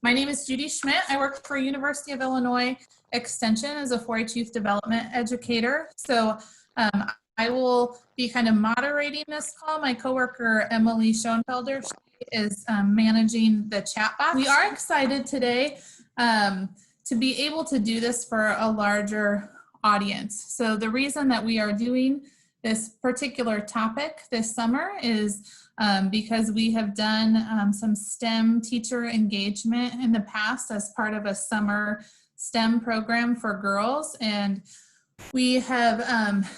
My name is Judy Schmidt. I work for University of Illinois Extension as a 4-H youth development educator. So I will be kind of moderating this call. My coworker Emily Schoenfelder is managing the chat box. We are excited today to be able to do this for a larger audience. So the reason that we are doing this particular topic this summer is because we have done some STEM teacher engagement in the past as part of a summer STEM program for girls. And we have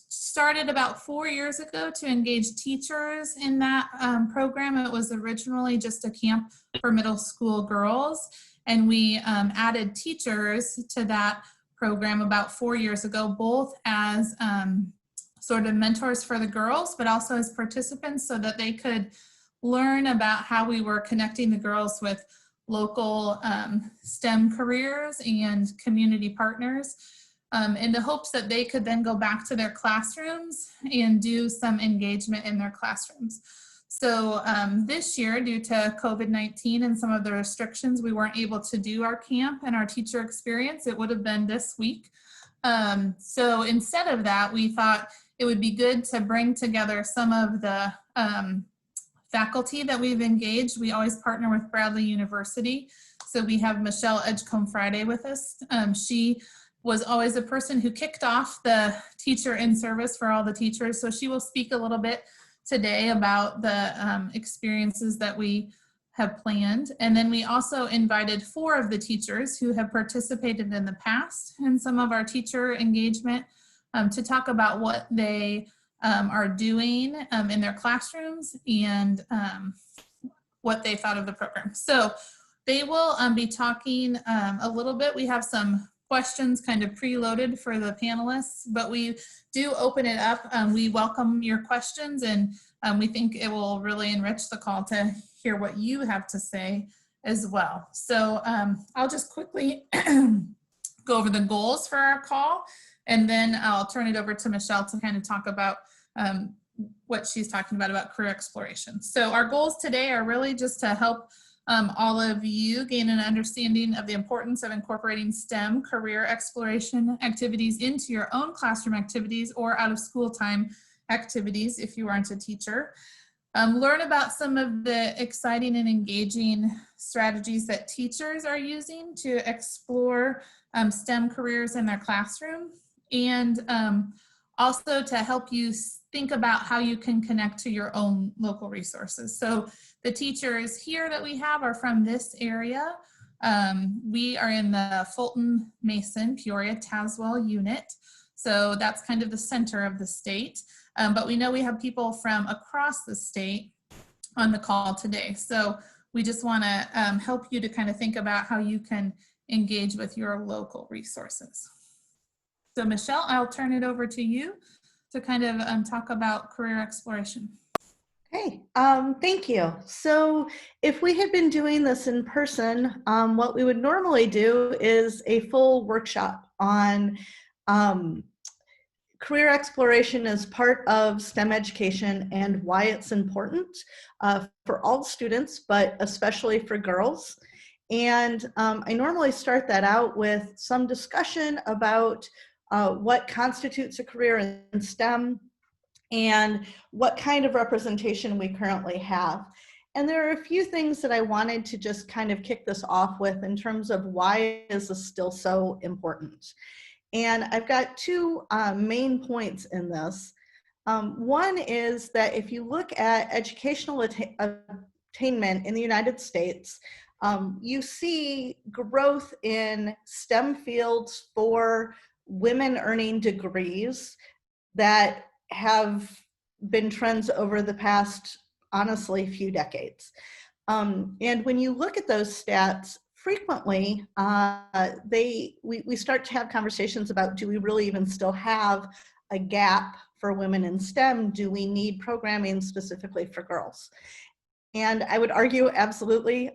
started about 4 years ago to engage teachers in that program. It was originally just a camp for middle school girls. And we added teachers to that program about 4 years ago, both as sort of mentors for the girls, but also as participants so that they could learn about how we were connecting the girls with local STEM careers and community partners in the hopes that they could then go back to their classrooms and do some engagement in their classrooms. So this year, due to COVID-19 and some of the restrictions, we weren't able to do our camp and our teacher experience. It would have been this week. So instead of that, we thought it would be good to bring together some of the faculty that we've engaged. We always partner with Bradley University. So we have Michelle Edgecombe Friday with us. She was always a person who kicked off the teacher in service for all the teachers. So she will speak a little bit today about the experiences that we have planned. And then we also invited 4 of the teachers who have participated in the past in some of our teacher engagement to talk about what they are doing in their classrooms and what they thought of the program. So they will be talking a little bit. We have some questions kind of preloaded for the panelists, but we do open it up. We welcome your questions, and we think it will really enrich the call to hear what you have to say as well. So I'll just quickly go over the goals for our call, and then I'll turn it over to Michelle to kind of talk about what she's talking about career exploration. So our goals today are really just to help all of you gain an understanding of the importance of incorporating STEM career exploration activities into your own classroom activities or out of school time activities if you aren't a teacher. Learn about some of the exciting and engaging strategies that teachers are using to explore STEM careers in their classroom, and also to help you think about how you can connect to your own local resources. So the teachers here that we have are from this area. We are in the Fulton-Mason-Peoria-Tazewell Unit. So that's kind of the center of the state. But we know we have people from across the state on the call today. So we just want to help you to kind of think about how you can engage with your local resources. So Michelle, I'll turn it over to you to kind of talk about career exploration. Okay, thank you. So if we had been doing this in person, what we would normally do is a full workshop on career exploration as part of STEM education and why it's important for all students, but especially for girls. And I normally start that out with some discussion about what constitutes a career in STEM and what kind of representation we currently have. And there are a few things that I wanted to just kind of kick this off with in terms of why is this still so important. And I've got 2 main points in this. One is that if you look at educational attainment in the United States, you see growth in STEM fields for women earning degrees that have been trends over the past, honestly, few decades. And when you look at those stats, frequently we start to have conversations about, do we really even still have a gap for women in STEM? Do we need programming specifically for girls? And I would argue absolutely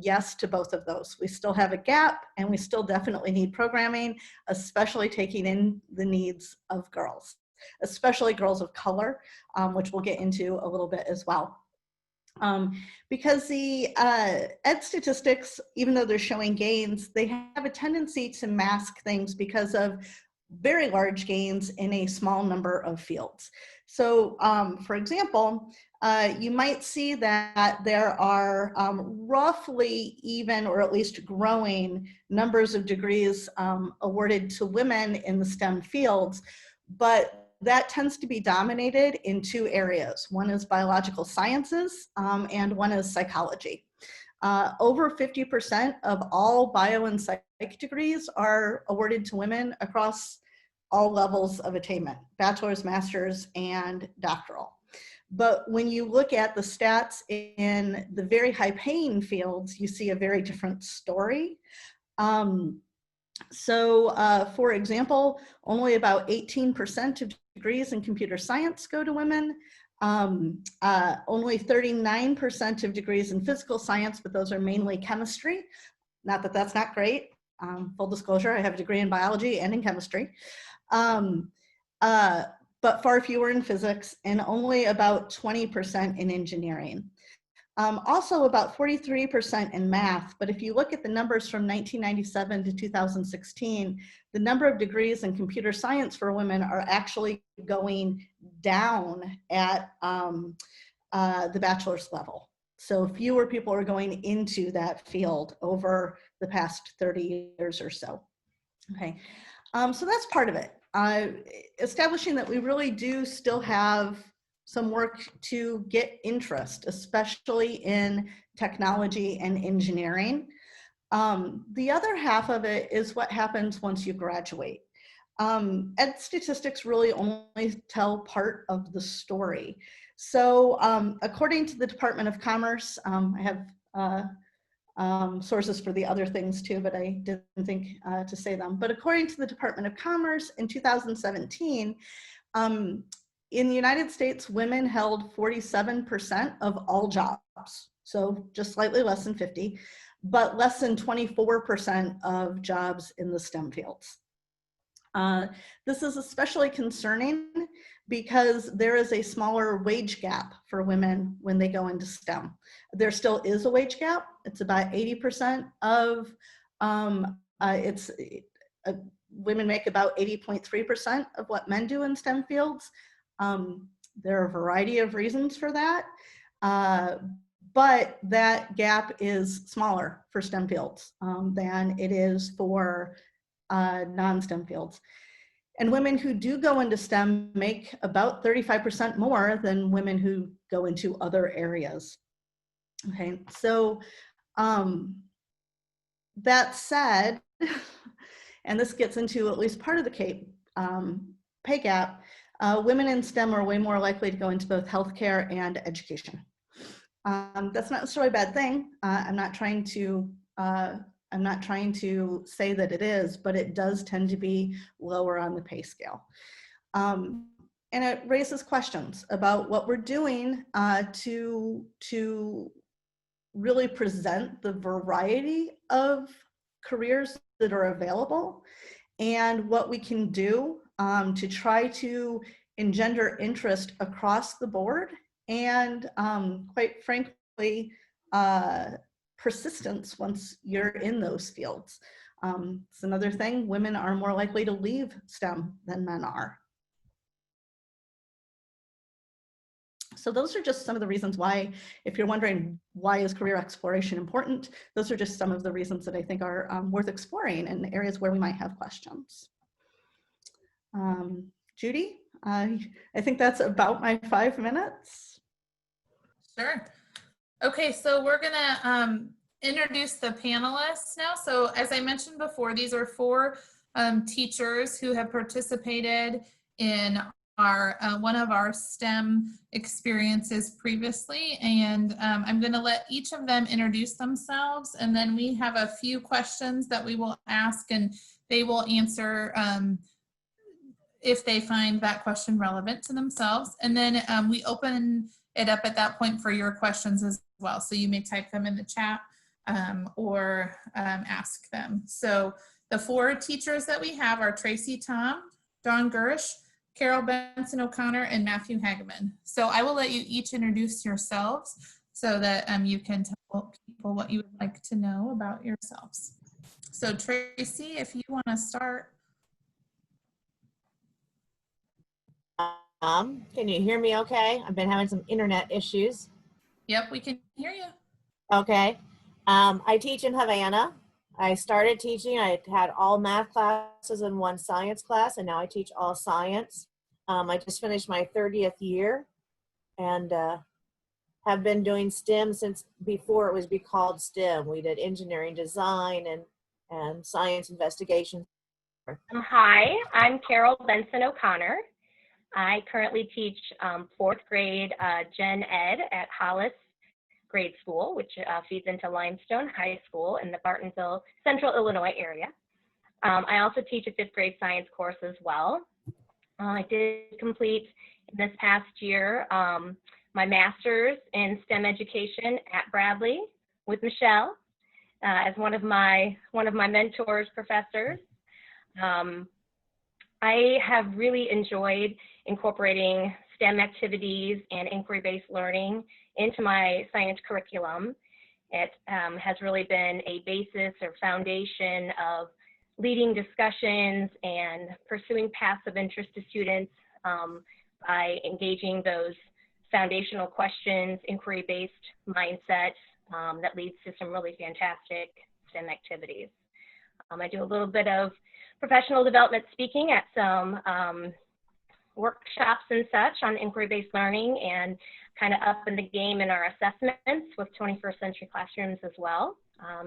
yes to both of those. We still have a gap, and we still definitely need programming, especially taking in the needs of girls, especially girls of color, which we'll get into a little bit as well. Because the ed statistics, even though they're showing gains, they have a tendency to mask things because of very large gains in a small number of fields. So for example, you might see that there are roughly even, or at least growing, numbers of degrees awarded to women in the STEM fields, but that tends to be dominated in two areas. One is biological sciences and one is psychology. Over 50% of all bio and psych degrees are awarded to women across all levels of attainment, bachelor's, master's, and doctoral. But when you look at the stats in the very high paying fields, you see a very different story. For example, only about 18% of degrees in computer science go to women. Only 39% of degrees in physical science, but those are mainly chemistry. Not that that's not great. Full disclosure, I have a degree in biology and in chemistry. But far fewer in physics and only about 20% in engineering. Also about 43% in math, but if you look at the numbers from 1997 to 2016, the number of degrees in computer science for women are actually going down at the bachelor's level. So fewer people are going into that field over the past 30 years or so. Okay, so that's part of it. Establishing that we really do still have some work to get interest, especially in technology and engineering. The other half of it is what happens once you graduate. Ed statistics really only tell part of the story. So according to the Department of Commerce, I have sources for the other things too, but I didn't think to say them. But according to the Department of Commerce in 2017, in the United States, women held 47% of all jobs, so just slightly less than 50, but less than 24% of jobs in the STEM fields. This is especially concerning because there is a smaller wage gap for women when they go into STEM. There still is a wage gap. It's about 80% of, women make about 80.3% of what men do in STEM fields. There are a variety of reasons for that, but that gap is smaller for STEM fields than it is for non-STEM fields. And women who do go into STEM make about 35% more than women who go into other areas. Okay, so that said, and this gets into at least part of the pay gap, women in STEM are way more likely to go into both healthcare and education. That's not necessarily a bad thing. I'm not trying to say that it is, but it does tend to be lower on the pay scale. And it raises questions about what we're doing to really present the variety of careers that are available and what we can do to try to engender interest across the board and quite frankly, persistence once you're in those fields. It's another thing, women are more likely to leave STEM than men are. So those are just some of the reasons why, if you're wondering why is career exploration important, those are just some of the reasons that I think are worth exploring in areas where we might have questions. Judy, I think that's about my 5 minutes. Sure. Okay, so we're gonna introduce the panelists now. So as I mentioned before, these are 4 teachers who have participated in our one of our STEM experiences previously, and I'm going to let each of them introduce themselves, and then we have a few questions that we will ask, and they will answer if they find that question relevant to themselves, and then we open it up at that point for your questions as well. So you may type them in the chat or ask them. So the 4 teachers that we have are Tracy Tom, Dawn Gurish, Carol Benson O'Connor, and Matthew Hageman. So I will let you each introduce yourselves. so that you can tell people what you would like to know about yourselves. So Tracy, if you want to start. Can you hear me okay? I've been having some internet issues. Yep, we can hear you. Okay. I teach in Havana. I started teaching, I had all math classes and one science class, and now I teach all science. I just finished my 30th year and have been doing STEM since before it was called STEM. We did engineering design and science investigation. Hi, I'm Carol Benson O'Connor. I currently teach fourth grade Gen Ed at Hollis Grade School, which feeds into Limestone High School in the Bartonville, Central Illinois area. I also teach a fifth grade science course as well. I did complete this past year my master's in STEM education at Bradley with Michelle as one of my mentors, professors. I have really enjoyed incorporating STEM activities and inquiry-based learning into my science curriculum. It has really been a basis or foundation of leading discussions and pursuing paths of interest to students by engaging those foundational questions, inquiry-based mindset that leads to some really fantastic STEM activities. I do a little bit of professional development speaking at some workshops and such on inquiry-based learning, and kind of up in the game in our assessments with 21st century classrooms as well.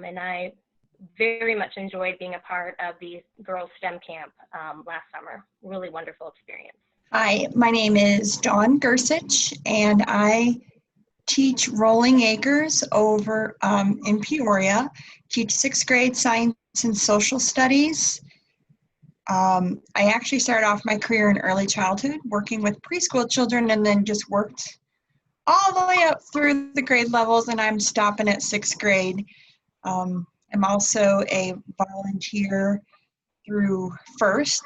And I very much enjoyed being a part of the Girls STEM Camp last summer. Really wonderful experience. Hi, my name is Dawn Gersich, and I teach Rolling Acres over in Peoria. Teach sixth grade science and social studies. I actually started off my career in early childhood working with preschool children, and then just worked all the way up through the grade levels, and I'm stopping at sixth grade. I'm also a volunteer through FIRST.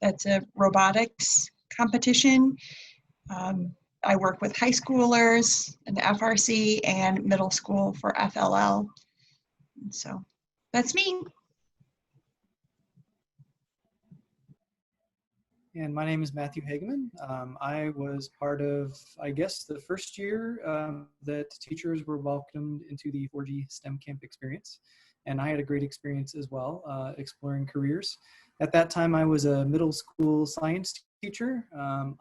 That's a robotics competition. I work with high schoolers in the FRC and middle school for FLL. So that's me. And my name is Matthew Hageman. I was part of, I guess, the first year that teachers were welcomed into the 4G STEM Camp experience. And I had a great experience as well, exploring careers. At that time, I was a middle school science teacher.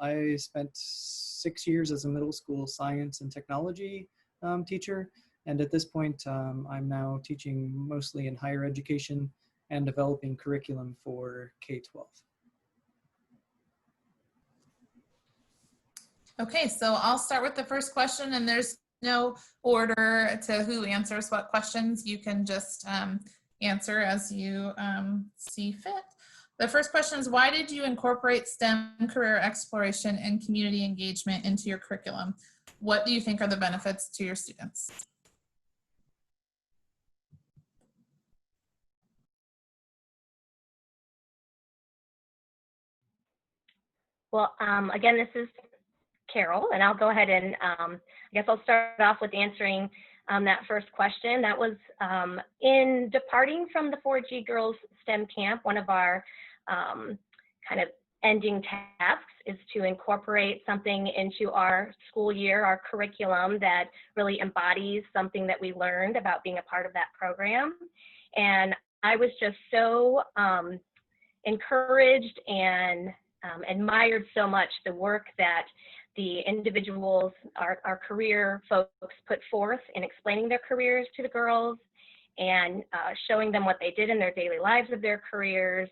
I spent 6 years as a middle school science and technology teacher. And at this point, I'm now teaching mostly in higher education and developing curriculum for K-12. Okay, so I'll start with the first question, and there's no order to who answers what questions. You can just answer as you see fit. The first question is, why did you incorporate STEM career exploration and community engagement into your curriculum? What do you think are the benefits to your students? Well, again, this is Carol, and I'll go ahead and I guess I'll start off with answering that first question. That was in departing from the 4G Girls STEM Camp, one of our kind of ending tasks is to incorporate something into our school year, our curriculum that really embodies something that we learned about being a part of that program. And I was just so encouraged and admired so much the work that the individuals, our career folks put forth in explaining their careers to the girls and showing them what they did in their daily lives of their careers,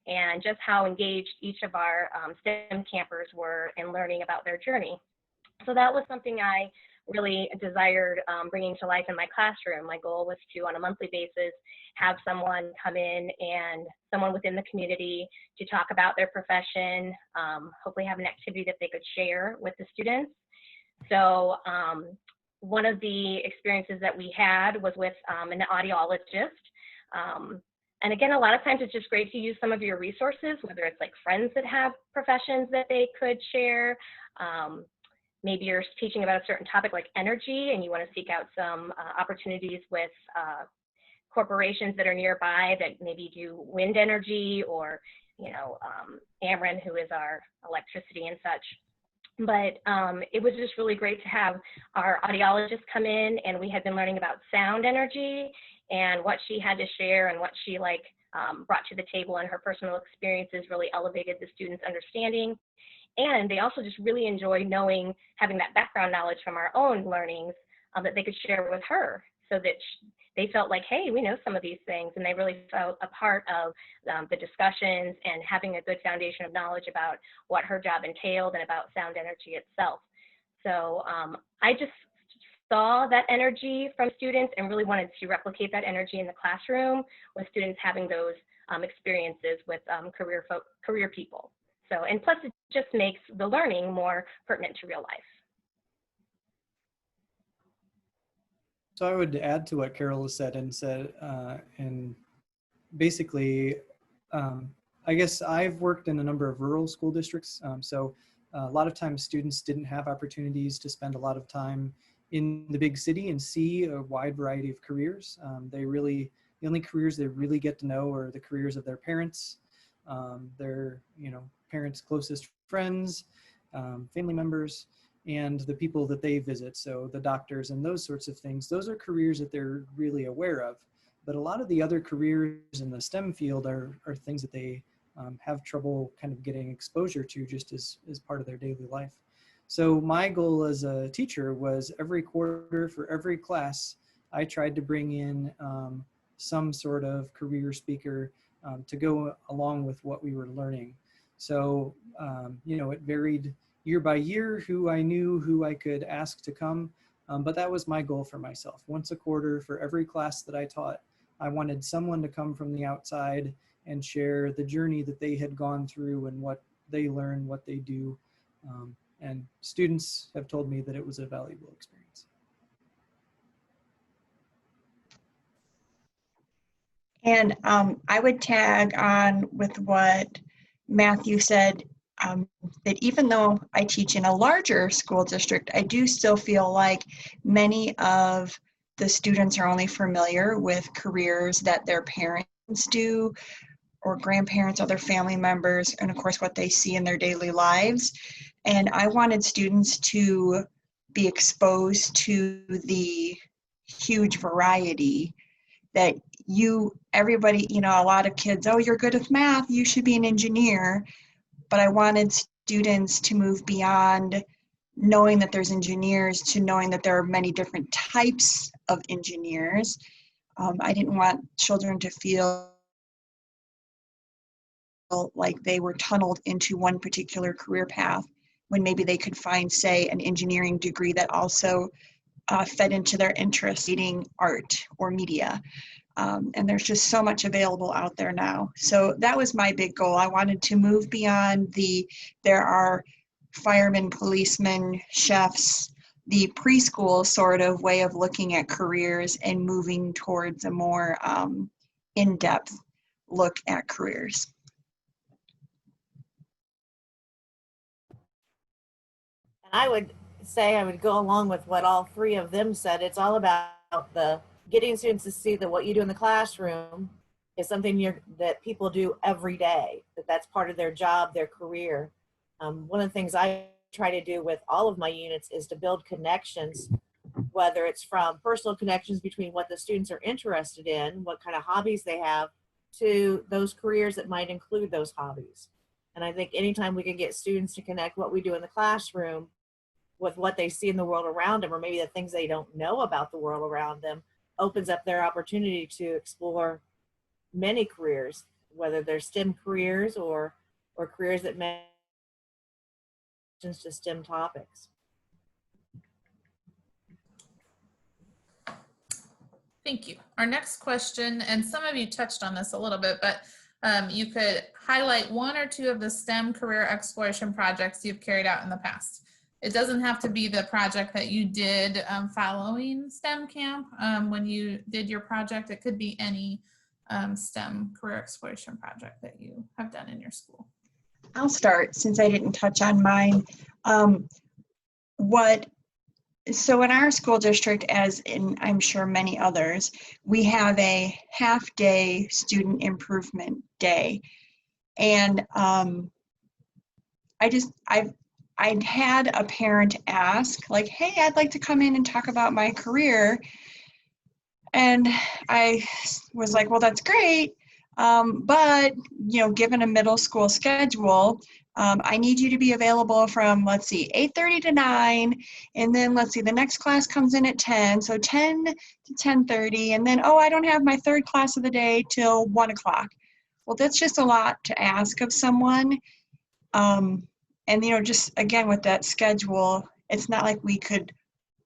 and just how engaged each of our STEM campers were in learning about their journey. So that was something I really desired bringing to life in my classroom. My goal was to, on a monthly basis, have someone come in and someone within the community to talk about their profession, hopefully have an activity that they could share with the students. So one of the experiences that we had was with an audiologist. And again, a lot of times it's just great to use some of your resources, whether it's like friends that have professions that they could share, maybe you're teaching about a certain topic like energy and you want to seek out some opportunities with corporations that are nearby that maybe do wind energy, or, you know, Ameren, who is our electricity and such. But it was just really great to have our audiologist come in, and we had been learning about sound energy and what she had to share and what she brought to the table, and her personal experiences really elevated the students' understanding. And they also just really enjoyed having that background knowledge from our own learnings that they could share with her, so that they felt like, hey, we know some of these things, and they really felt a part of the discussions and having a good foundation of knowledge about what her job entailed and about sound energy itself. So I just saw that energy from students and really wanted to replicate that energy in the classroom with students having those experiences with career people. So, and plus it just makes the learning more pertinent to real life. So I would add to what Carol has said, and basically, I guess I've worked in a number of rural school districts. So a lot of times students didn't have opportunities to spend a lot of time in the big city and see a wide variety of careers. The only careers they really get to know are the careers of their parents, their parents' closest friends, family members, and the people that they visit. So the doctors and those sorts of things, those are careers that they're really aware of. But a lot of the other careers in the STEM field are things that they have trouble kind of getting exposure to just as part of their daily life. So my goal as a teacher was every quarter for every class, I tried to bring in some sort of career speaker to go along with what we were learning. So, it varied year by year who I knew, who I could ask to come, but that was my goal for myself. Once a quarter for every class that I taught, I wanted someone to come from the outside and share the journey that they had gone through and what they learn, what they do. And students have told me that it was a valuable experience. And I would tag on with what Matthew said, that even though I teach in a larger school district, I do still feel like many of the students are only familiar with careers that their parents do, or grandparents, other family members, and of course what they see in their daily lives. And I wanted students to be exposed to the huge variety that everybody, a lot of kids, oh, you're good with math, you should be an engineer. But I wanted students to move beyond knowing that there's engineers to knowing that there are many different types of engineers. I didn't want children to feel like they were tunneled into one particular career path when maybe they could find, say, an engineering degree that also fed into their interest, reading art or media. And there's just so much available out there now. So that was my big goal. I wanted to move beyond there are firemen, policemen, chefs, the preschool sort of way of looking at careers and moving towards a more in-depth look at careers. And I would say I would go along with what all three of them said. It's all about getting students to see that what you do in the classroom is something that people do every day, that's part of their job, their career. One of the things I try to do with all of my units is to build connections, whether it's from personal connections between what the students are interested in, what kind of hobbies they have, to those careers that might include those hobbies. And I think anytime we can get students to connect what we do in the classroom with what they see in the world around them, or maybe the things they don't know about the world around them, opens up their opportunity to explore many careers, whether they're STEM careers or careers that mention to STEM topics. Thank you. Our next question, and some of you touched on this a little bit, but you could highlight one or two of the STEM career exploration projects you've carried out in the past. It doesn't have to be the project that you did following STEM camp when you did your project. It could be any STEM career exploration project that you have done in your school. I'll start since I didn't touch on mine. So in our school district, as in I'm sure many others, we have a half-day student improvement day. And I'd had a parent ask, like, hey, I'd like to come in and talk about my career. And I was like, well, that's great. But, given a middle school schedule, I need you to be available from, let's see, 8:30 to 9. And then, let's see, the next class comes in at 10. So 10 to 10:30. And then, I don't have my third class of the day till 1 o'clock. Well, that's just a lot to ask of someone. And, just again, with that schedule, it's not like we could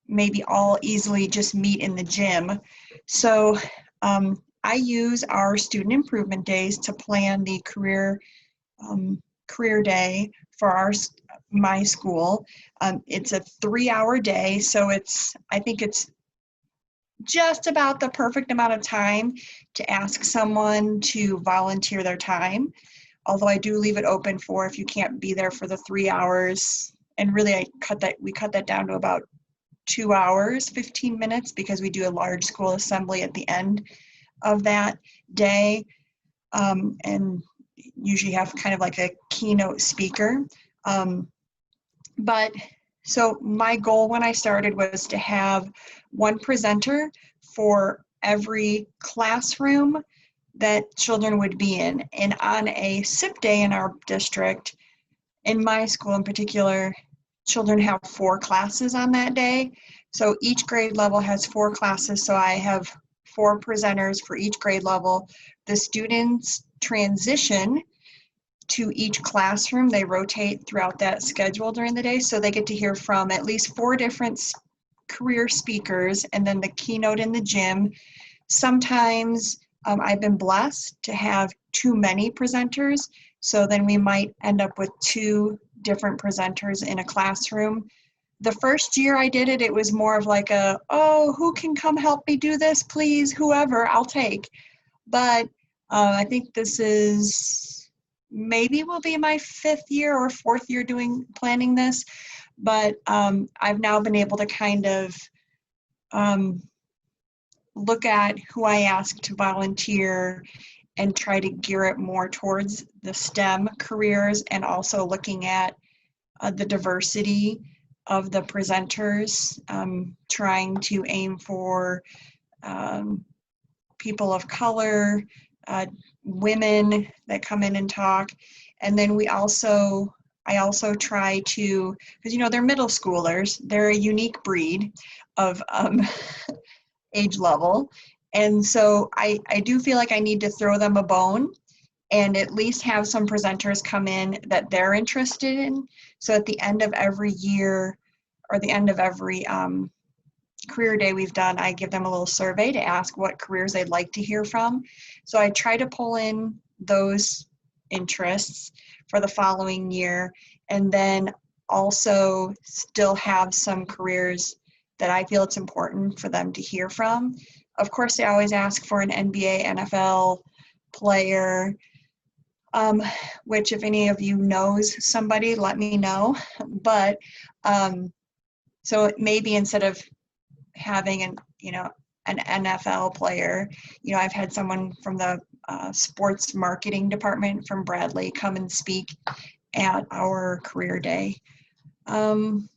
maybe all easily just meet in the gym. So I use our student improvement days to plan the career day for my school. It's a 3-hour day, so I think it's just about the perfect amount of time to ask someone to volunteer their time. Although I do leave it open for if you can't be there for the 3 hours. And really, we cut that down to about 2 hours, 15 minutes, because we do a large school assembly at the end of that day, and usually have kind of like a keynote speaker. But so my goal when I started was to have one presenter for every classroom that children would be in. And on a SIP day in our district, in my school in particular, children have 4 classes on that day. So each grade level has 4 classes. So I have 4 presenters for each grade level. The students transition to each classroom. They rotate throughout that schedule during the day. So they get to hear from at least 4 different career speakers, and then the keynote in the gym. Sometimes I've been blessed to have too many presenters. So then we might end up with 2 different presenters in a classroom. The first year I did it, it was more of like who can come help me do this, please, whoever, I'll take. But I think this is maybe will be my 5th year or 4th year planning this. But I've now been able to kind of look at who I ask to volunteer and try to gear it more towards the STEM careers, and also looking at the diversity of the presenters, trying to aim for people of color, women that come in and talk. And then I also try to, because they're middle schoolers, they're a unique breed of age level. And so I do feel like I need to throw them a bone and at least have some presenters come in that they're interested in. So at the end of every year, or the end of every career day we've done, I give them a little survey to ask what careers they'd like to hear from. So I try to pull in those interests for the following year, and then also still have some careers that I feel it's important for them to hear from. Of course, they always ask for an NBA, NFL player, which if any of you knows somebody, let me know. But so maybe instead of having an NFL player, I've had someone from the sports marketing department from Bradley come and speak at our career day. Trying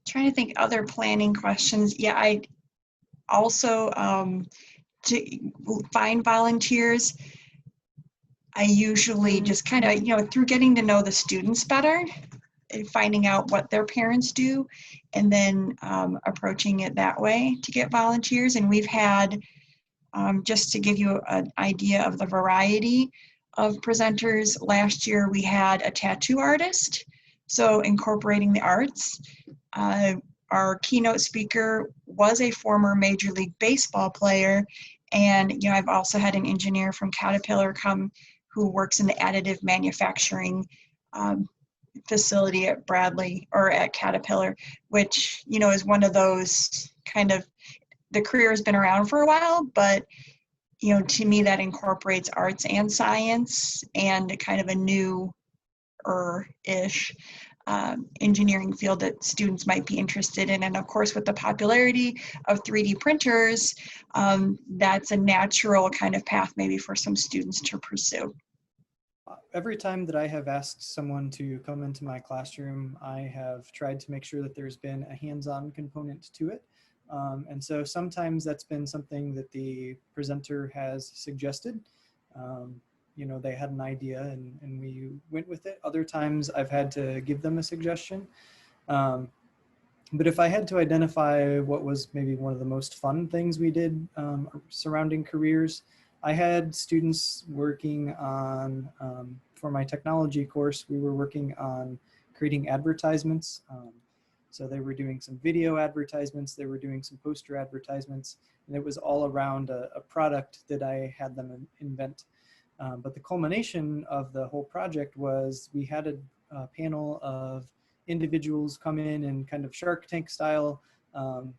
to think other planning questions. Yeah, I also to find volunteers, I usually just kind of, through getting to know the students better, finding out what their parents do, and then approaching it that way to get volunteers. And we've had, just to give you an idea of the variety of presenters, last year we had a tattoo artist, so incorporating the arts. Our keynote speaker was a former Major League Baseball player, and I've also had an engineer from Caterpillar come who works in the additive manufacturing facility at Bradley, or at Caterpillar, which is one of those kind of, the career has been around for a while, but to me that incorporates arts and science, and kind of a new-ish engineering field that students might be interested in. And of course, with the popularity of 3D printers, that's a natural kind of path maybe for some students to pursue. Every time that I have asked someone to come into my classroom, I have tried to make sure that there's been a hands-on component to it. And so sometimes that's been something that the presenter has suggested. You know, they had an idea and we went with it. Other times I've had to give them a suggestion. But if I had to identify what was maybe one of the most fun things we did surrounding careers, I had students working on, for my technology course, we were working on creating advertisements. So they were doing some video advertisements, they were doing some poster advertisements, and it was all around a product that I had them invent. But the culmination of the whole project was we had a panel of individuals come in and kind of Shark Tank style.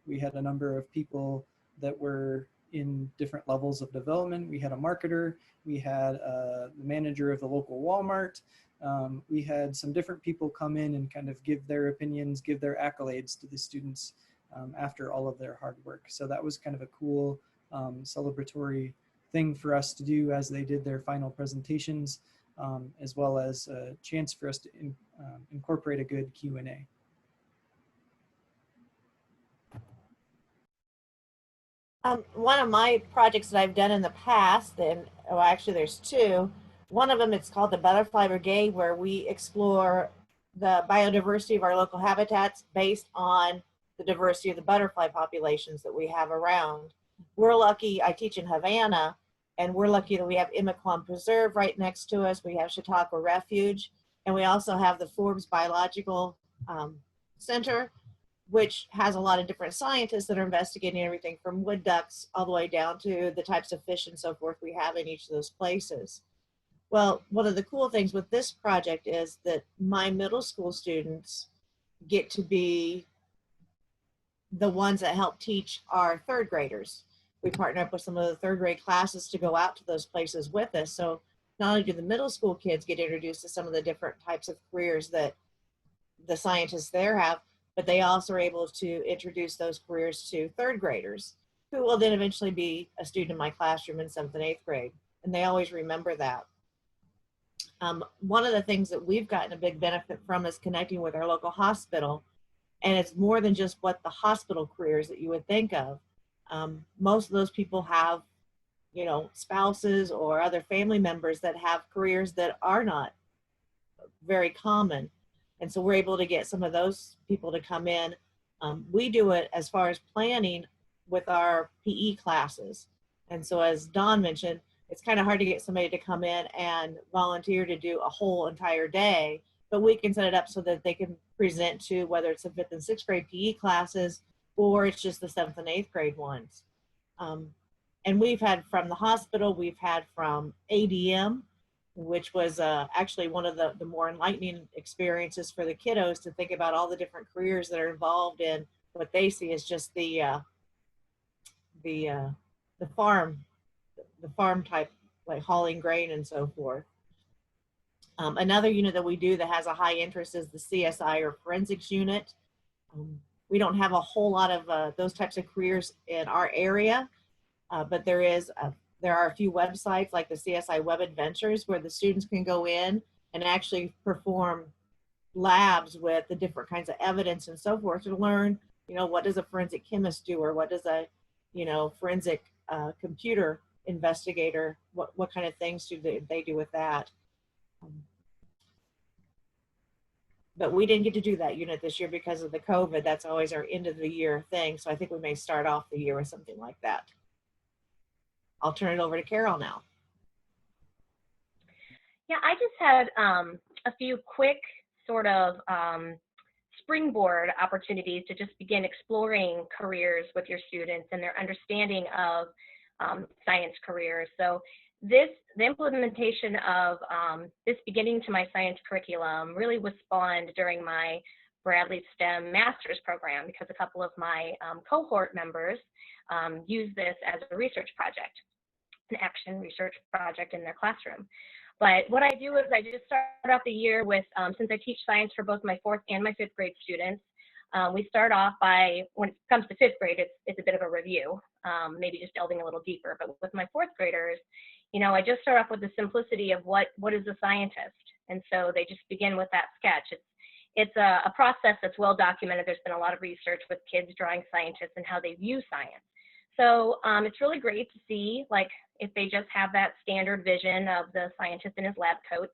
We had a number of people that were in different levels of development. We had a marketer, we had the manager of the local Walmart. We had some different people come in and kind of give their opinions, give their accolades to the students after all of their hard work. So that was kind of a cool celebratory thing for us to do as they did their final presentations, as well as a chance for us to incorporate a good Q&A. One of my projects that I've done in the past, and well, actually there's two. One of them, it's called the Butterfly Brigade, where we explore the biodiversity of our local habitats based on the diversity of the butterfly populations that we have around. We're lucky, I teach in Havana, and we're lucky that we have Imaquan Preserve right next to us. We have Chautauqua Refuge, and we also have the Forbes Biological Center, which has a lot of different scientists that are investigating everything from wood ducks all the way down to the types of fish and so forth we have in each of those places. Well, one of the cool things with this project is that my middle school students get to be the ones that help teach our third graders. We partner up with some of the third grade classes to go out to those places with us. So not only do the middle school kids get introduced to some of the different types of careers that the scientists there have, but they also are able to introduce those careers to third graders, who will then eventually be a student in my classroom in 7th and 8th grade. And they always remember that. One of the things that we've gotten a big benefit from is connecting with our local hospital. And it's more than just what the hospital careers that you would think of. Most of those people have, you know, spouses or other family members that have careers that are not very common. And so we're able to get some of those people to come in. We do it as far as planning with our PE classes. And so as Dawn mentioned, it's kind of hard to get somebody to come in and volunteer to do a whole entire day, but we can set it up so that they can present to whether it's the 5th and 6th grade PE classes, or it's just the 7th and 8th grade ones. And we've had from the hospital, we've had from ADM, which was actually one of the more enlightening experiences for the kiddos to think about all the different careers that are involved in what they see as just the farm type, like hauling grain and so forth. Another unit that we do that has a high interest is the CSI or forensics unit. We don't have a whole lot of those types of careers in our area, but there are a few websites like the CSI Web Adventures where the students can go in and actually perform labs with the different kinds of evidence and so forth to learn, you know, what does a forensic chemist do, or what does a, you know, forensic computer investigator, what kind of things do they do with that. But we didn't get to do that unit this year because of the COVID. That's always our end of the year thing. So I think we may start off the year with something like that. I'll turn it over to Carol now. Yeah, I just had a few quick sort of springboard opportunities to just begin exploring careers with your students and their understanding of science careers. So the implementation of this beginning to my science curriculum really was spawned during my Bradley STEM master's program, because a couple of my cohort members used this as a research project, an action research project in their classroom. But what I do is I just start off the year with, since I teach science for both my 4th and my 5th grade students, we start off by, when it comes to 5th grade, it's a bit of a review, maybe just delving a little deeper. But with my 4th graders, you know, I just start off with the simplicity of what is a scientist. And so they just begin with that sketch. It's a process that's well documented. There's been a lot of research with kids drawing scientists and how they view science. So it's really great to see, like, if they just have that standard vision of the scientist in his lab coat.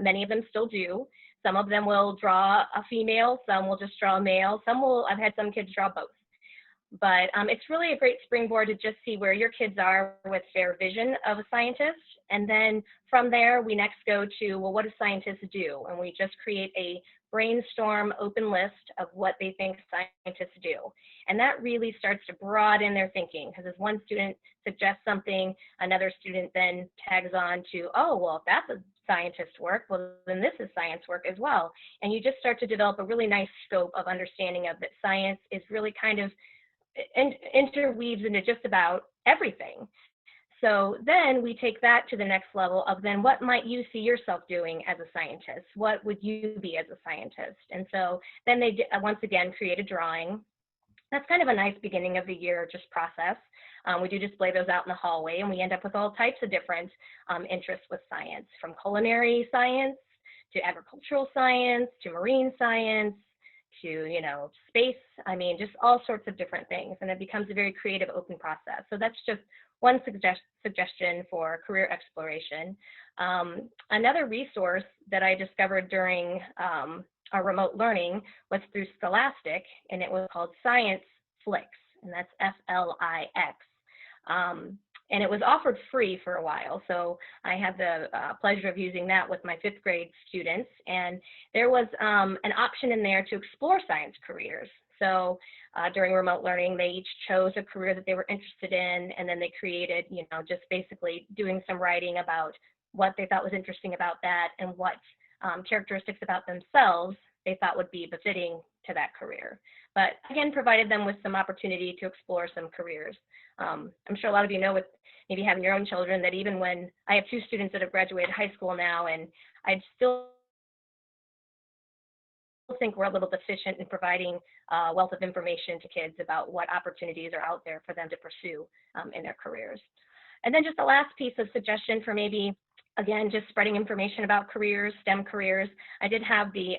Many of them still do. Some of them will draw a female, some will just draw a male, I've had some kids draw both. But it's really a great springboard to just see where your kids are with their vision of a scientist. And then from there, we next go to, well, what do scientists do? And we just create a brainstorm open list of what they think scientists do. And that really starts to broaden their thinking, because as one student suggests something, another student then tags on to, oh, well, if that's a scientist work, well, then this is science work as well. And you just start to develop a really nice scope of understanding of that science is really kind of interweaves into just about everything. So then we take that to the next level of then what might you see yourself doing as a scientist? What would you be as a scientist? And so then they once again create a drawing. That's kind of a nice beginning of the year just process. We do display those out in the hallway, and we end up with all types of different interests with science, from culinary science to agricultural science to marine science to, you know, space. I mean, just all sorts of different things, and it becomes a very creative, open process. So that's just one suggestion for career exploration. Another resource that I discovered during our remote learning was through Scholastic, and it was called Science Flix, and that's F-L-I-X. And it was offered free for a while, so I had the pleasure of using that with my 5th grade students. And there was an option in there to explore science careers. So during remote learning, they each chose a career that they were interested in, and then they created, you know, just basically doing some writing about what they thought was interesting about that and what characteristics about themselves they thought would be befitting to that career. But again, provided them with some opportunity to explore some careers. I'm sure a lot of you know, with maybe having your own children, that even when I have 2 students that have graduated high school now, and I still think we're a little deficient in providing a wealth of information to kids about what opportunities are out there for them to pursue in their careers. And then just the last piece of suggestion for maybe, again, just spreading information about careers, STEM careers. I did have the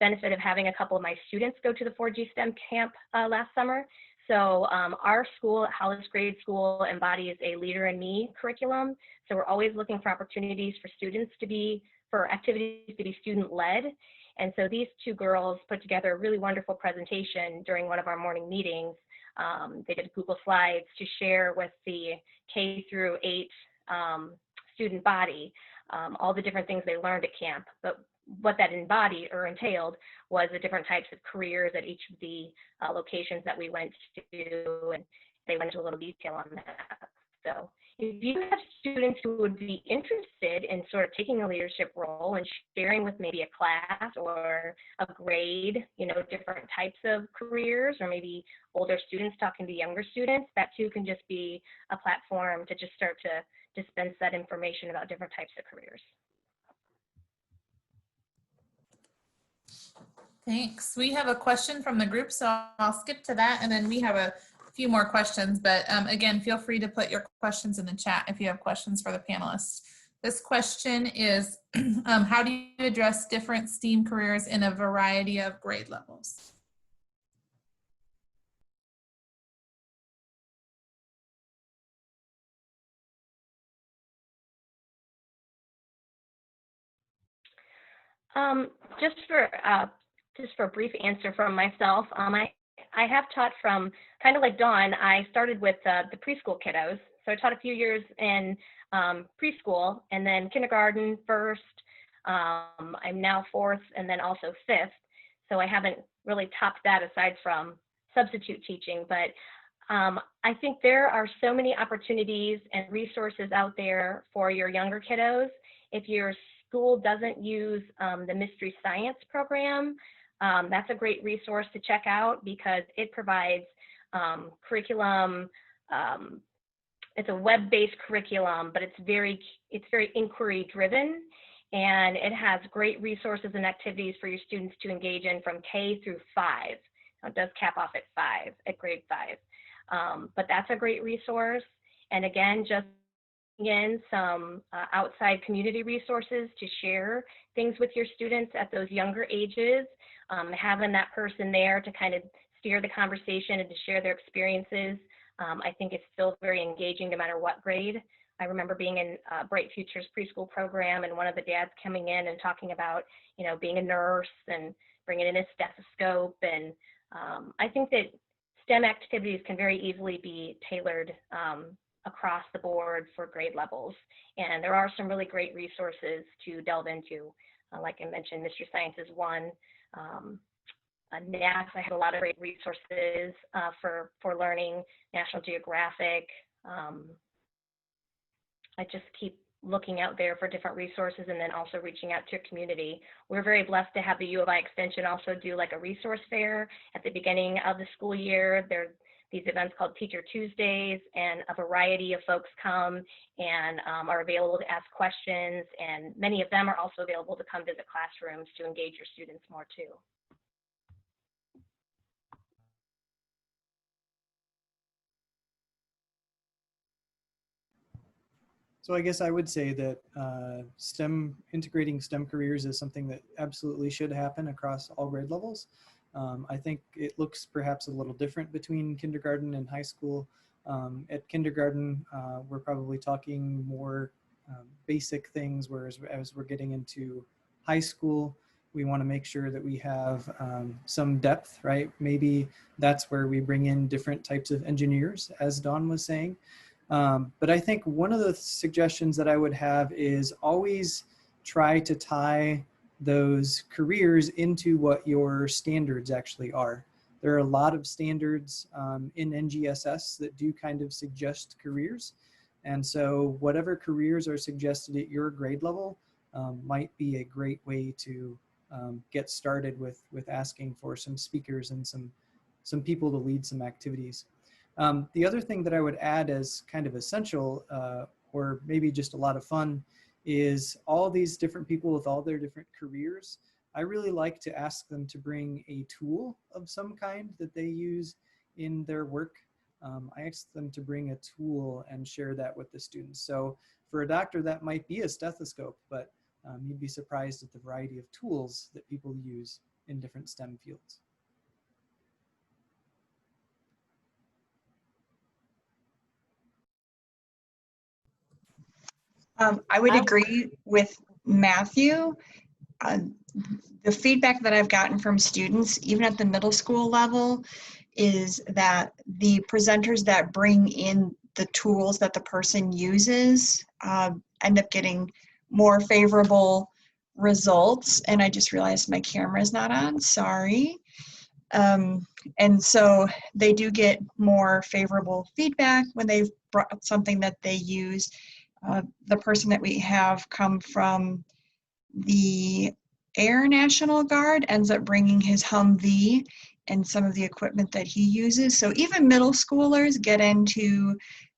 benefit of having a couple of my students go to the 4G STEM camp last summer. So our school at Hollis Grade School embodies a Leader in Me curriculum. So we're always looking for opportunities for students to be, for activities to be student-led. And so these 2 girls put together a really wonderful presentation during one of our morning meetings. They did Google Slides to share with the K through 8 student body all the different things they learned at camp. But what that embodied or entailed was the different types of careers at each of the locations that we went to, and they went into a little detail on that. So if you have students who would be interested in sort of taking a leadership role and sharing with maybe a class or a grade, you know, different types of careers, or maybe older students talking to younger students, that too can just be a platform to just start to dispense that information about different types of careers. Thanks. We have a question from the group, so I'll skip to that, and then we have a few more questions. But again, feel free to put your questions in the chat if you have questions for the panelists. This question is, how do you address different STEAM careers in a variety of grade levels? Just for a brief answer from myself, I have taught from, kind of like Dawn, I started with the preschool kiddos. So I taught a few years in preschool, and then kindergarten first. I'm now 4th, and then also 5th. So I haven't really topped that aside from substitute teaching. But I think there are so many opportunities and resources out there for your younger kiddos. If your school doesn't use the Mystery Science program, that's a great resource to check out, because it provides curriculum, it's a web-based curriculum, but it's very inquiry driven, and it has great resources and activities for your students to engage in from K through 5. Now, it does cap off at grade 5. But that's a great resource. And again, just in some outside community resources to share things with your students at those younger ages, having that person there to kind of steer the conversation and to share their experiences, I think it's still very engaging no matter what grade. I remember being in Bright Futures preschool program, and one of the dads coming in and talking about, you know, being a nurse and bringing in a stethoscope. And I think that STEM activities can very easily be tailored across the board for grade levels. And there are some really great resources to delve into. Like I mentioned, Mystery Science is one. NASA has a lot of great resources for learning, National Geographic. I just keep looking out there for different resources and then also reaching out to your community. We're very blessed to have the U of I Extension also do like a resource fair at the beginning of the school year. There's these events called Teacher Tuesdays, and a variety of folks come and are available to ask questions, and many of them are also available to come visit classrooms to engage your students more too. So I guess I would say that integrating STEM careers is something that absolutely should happen across all grade levels. I think it looks perhaps a little different between kindergarten and high school. At kindergarten, we're probably talking more basic things, whereas as we're getting into high school, we want to make sure that we have some depth, right? Maybe that's where we bring in different types of engineers, as Dawn was saying. But I think one of the suggestions that I would have is always try to tie those careers into what your standards actually are. There are a lot of standards in NGSS that do kind of suggest careers. And so whatever careers are suggested at your grade level might be a great way to get started with asking for some speakers and some people to lead some activities. The other thing that I would add as kind of essential, or maybe just a lot of fun, is all these different people with all their different careers. I really like to ask them to bring a tool of some kind that they use in their work. I ask them to bring a tool and share that with the students. So for a doctor, that might be a stethoscope, but you'd be surprised at the variety of tools that people use in different STEM fields. I would agree with Matthew. The feedback that I've gotten from students, even at the middle school level, is that the presenters that bring in the tools that the person uses end up getting more favorable results. And I just realized my camera is not on, sorry. And so they do get more favorable feedback when they've brought something that they use. The person that we have come from the Air National Guard ends up bringing his Humvee and some of the equipment that he uses. So even middle schoolers get into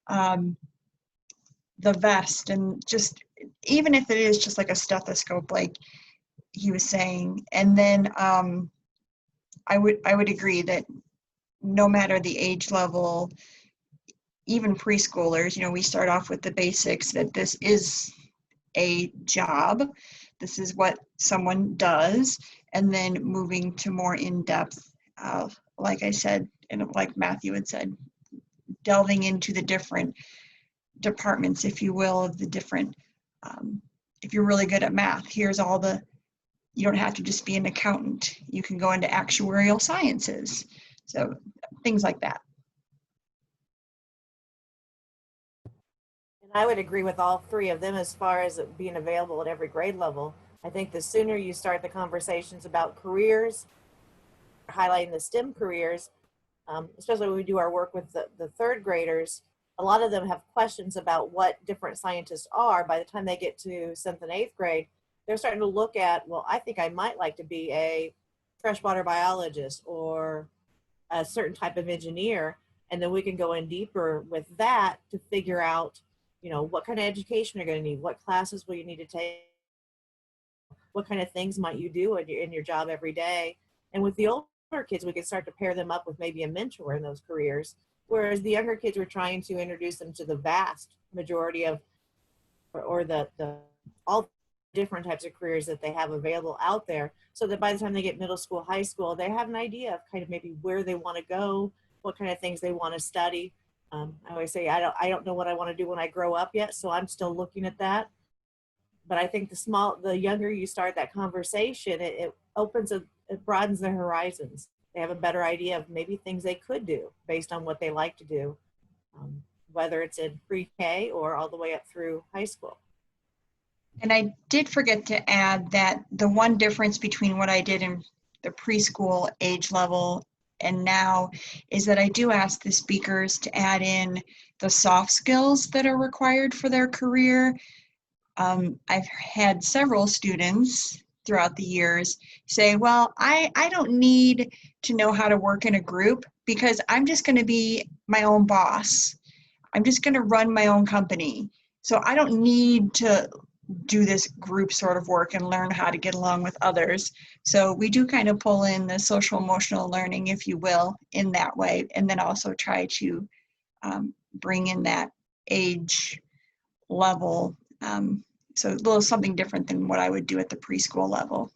the vest, and just even if it is just like a stethoscope, like he was saying. And then I would agree that no matter the age level, even preschoolers, you know, we start off with the basics that this is a job. This is what someone does. And then moving to more in-depth, like I said, and like Matthew had said, delving into the different departments, if you will, of the different, if you're really good at math, here's all the, you don't have to just be an accountant. You can go into actuarial sciences. So things like that. And I would agree with all three of them as far as it being available at every grade level. I think the sooner you start the conversations about careers, highlighting the STEM careers, especially when we do our work with the third graders, a lot of them have questions about what different scientists are. By the time they get to 7th and 8th grade, they're starting to look at, well, I think I might like to be a freshwater biologist or a certain type of engineer. And then we can go in deeper with that to figure out, you know, what kind of education you're going to need, what classes will you need to take, what kind of things might you do in your job every day. And with the older kids, we can start to pair them up with maybe a mentor in those careers. Whereas the younger kids, we're trying to introduce them to the vast majority of, or the all different types of careers that they have available out there, so that by the time they get middle school, high school, they have an idea of kind of maybe where they want to go, what kind of things they want to study. I always say I don't know what I want to do when I grow up yet, so I'm still looking at that. But I think the younger you start that conversation, it broadens their horizons. They have a better idea of maybe things they could do based on what they like to do, whether it's in pre-K or all the way up through high school. And I did forget to add that the one difference between what I did in the preschool age level and now is that I do ask the speakers to add in the soft skills that are required for their career. I've had several students throughout the years say, well, I don't need to know how to work in a group because I'm just going to be my own boss. I'm just going to run my own company. So I don't need to do this group sort of work and learn how to get along with others. So we do kind of pull in the social emotional learning, if you will, in that way, and then also try to bring in that age level. So a little something different than what I would do at the preschool level.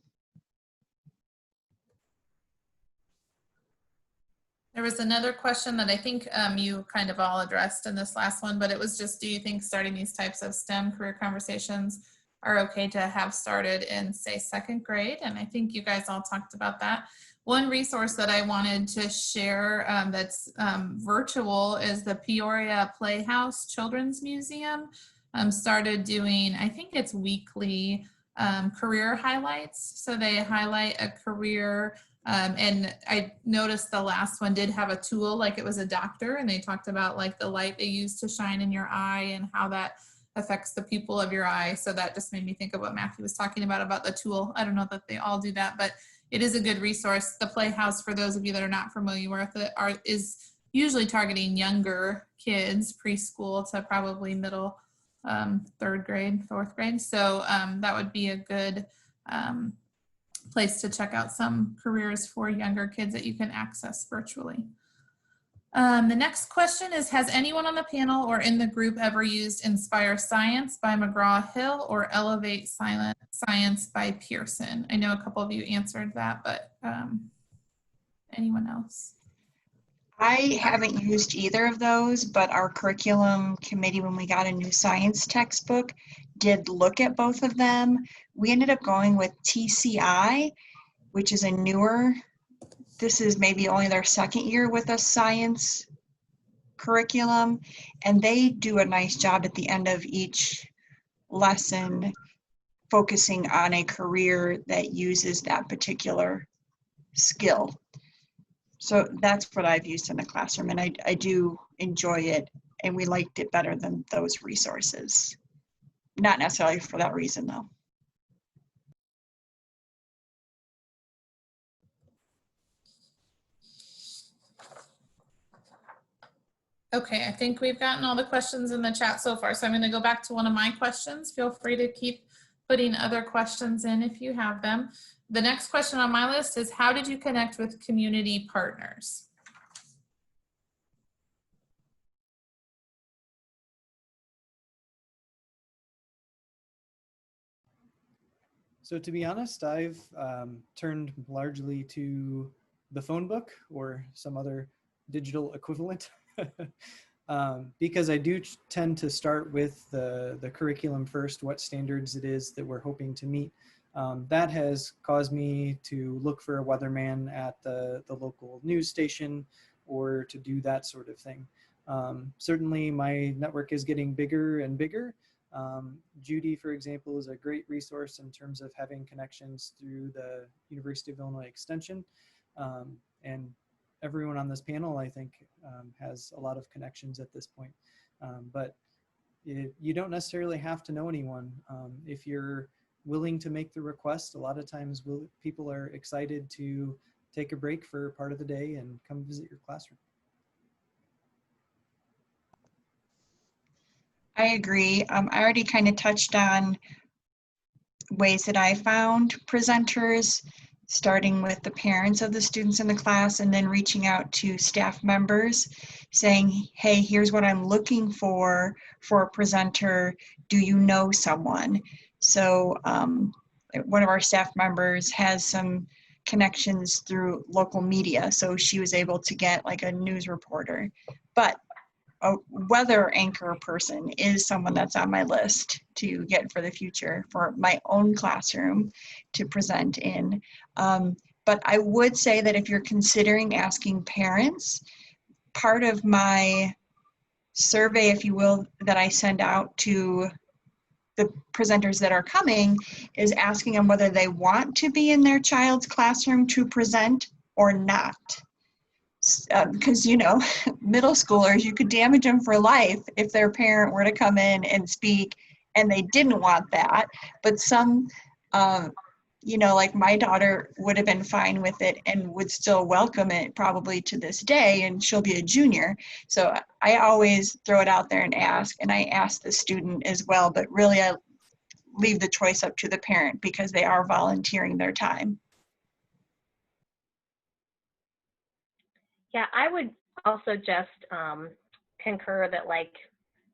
There was another question that I think you kind of all addressed in this last one, but it was just, do you think starting these types of STEM career conversations are okay to have started in, say, second grade? And I think you guys all talked about that. One resource that I wanted to share that's virtual is the Peoria Playhouse Children's Museum. Started doing, I think it's weekly career highlights. So they highlight a career, and I noticed the last one did have a tool, like it was a doctor, and they talked about like the light they use to shine in your eye and how that affects the pupil of your eye. So that just made me think of what Matthew was talking about the tool. I don't know that they all do that, but it is a good resource. The Playhouse, for those of you that are not familiar with it, is usually targeting younger kids, preschool to probably middle, third grade, fourth grade. So that would be a good place to check out some careers for younger kids that you can access virtually. The next question is, has anyone on the panel or in the group ever used Inspire Science by McGraw-Hill or Elevate Science by Pearson? I know a couple of you answered that, but anyone else? I haven't used either of those, but our curriculum committee, when we got a new science textbook, did look at both of them. We ended up going with TCI, which is a newer, this is maybe only their second year with a science curriculum, and they do a nice job at the end of each lesson focusing on a career that uses that particular skill. So that's what I've used in the classroom, and I do enjoy it, and we liked it better than those resources. Not necessarily for that reason, though. Okay, I think we've gotten all the questions in the chat so far. So I'm going to go back to one of my questions. Feel free to keep putting other questions in if you have them. The next question on my list is, how did you connect with community partners? So to be honest, I've turned largely to the phone book or some other digital equivalent because I do tend to start with the curriculum first, what standards it is that we're hoping to meet. That has caused me to look for a weatherman at the local news station or to do that sort of thing. Certainly my network is getting bigger and bigger. Judy, for example, is a great resource in terms of having connections through the University of Illinois Extension. And everyone on this panel, I think, has a lot of connections at this point. But you don't necessarily have to know anyone. If you're willing to make the request, a lot of times people are excited to take a break for part of the day and come visit your classroom. I agree. I already kind of touched on ways that I found presenters, starting with the parents of the students in the class and then reaching out to staff members saying, hey, here's what I'm looking for a presenter. Do you know someone? So one of our staff members has some connections through local media, so she was able to get like a news reporter. But a weather anchor person is someone that's on my list to get for the future for my own classroom to present in. But I would say that if you're considering asking parents, part of my survey, if you will, that I send out to the presenters that are coming is asking them whether they want to be in their child's classroom to present or not. Because middle schoolers, you could damage them for life if their parent were to come in and speak and they didn't want that. But some like my daughter would have been fine with it and would still welcome it probably to this day, and she'll be a junior. So I always throw it out there and I ask the student as well, but really I leave the choice up to the parent because they are volunteering their time. Yeah, I would also just concur that like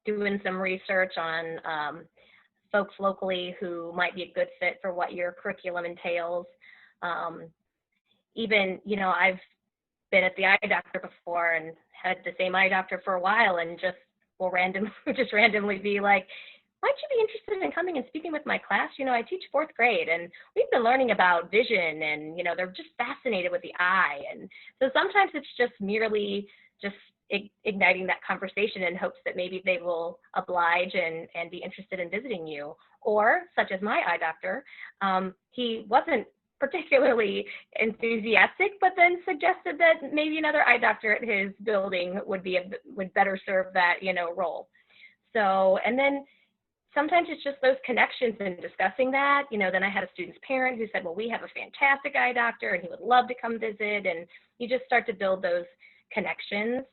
doing some research on folks locally who might be a good fit for what your curriculum entails. Even, I've been at the eye doctor before and had the same eye doctor for a while and just will randomly be like, might you be interested in coming and speaking with my class? I teach 4th grade and we've been learning about vision and, they're just fascinated with the eye. And so sometimes it's just merely just igniting that conversation in hopes that maybe they will oblige and be interested in visiting you. Or such as my eye doctor, he wasn't particularly enthusiastic, but then suggested that maybe another eye doctor at his building would better serve that, role. So, and then sometimes it's just those connections and discussing that, then I had a student's parent who said, well, we have a fantastic eye doctor and he would love to come visit. And you just start to build those connections.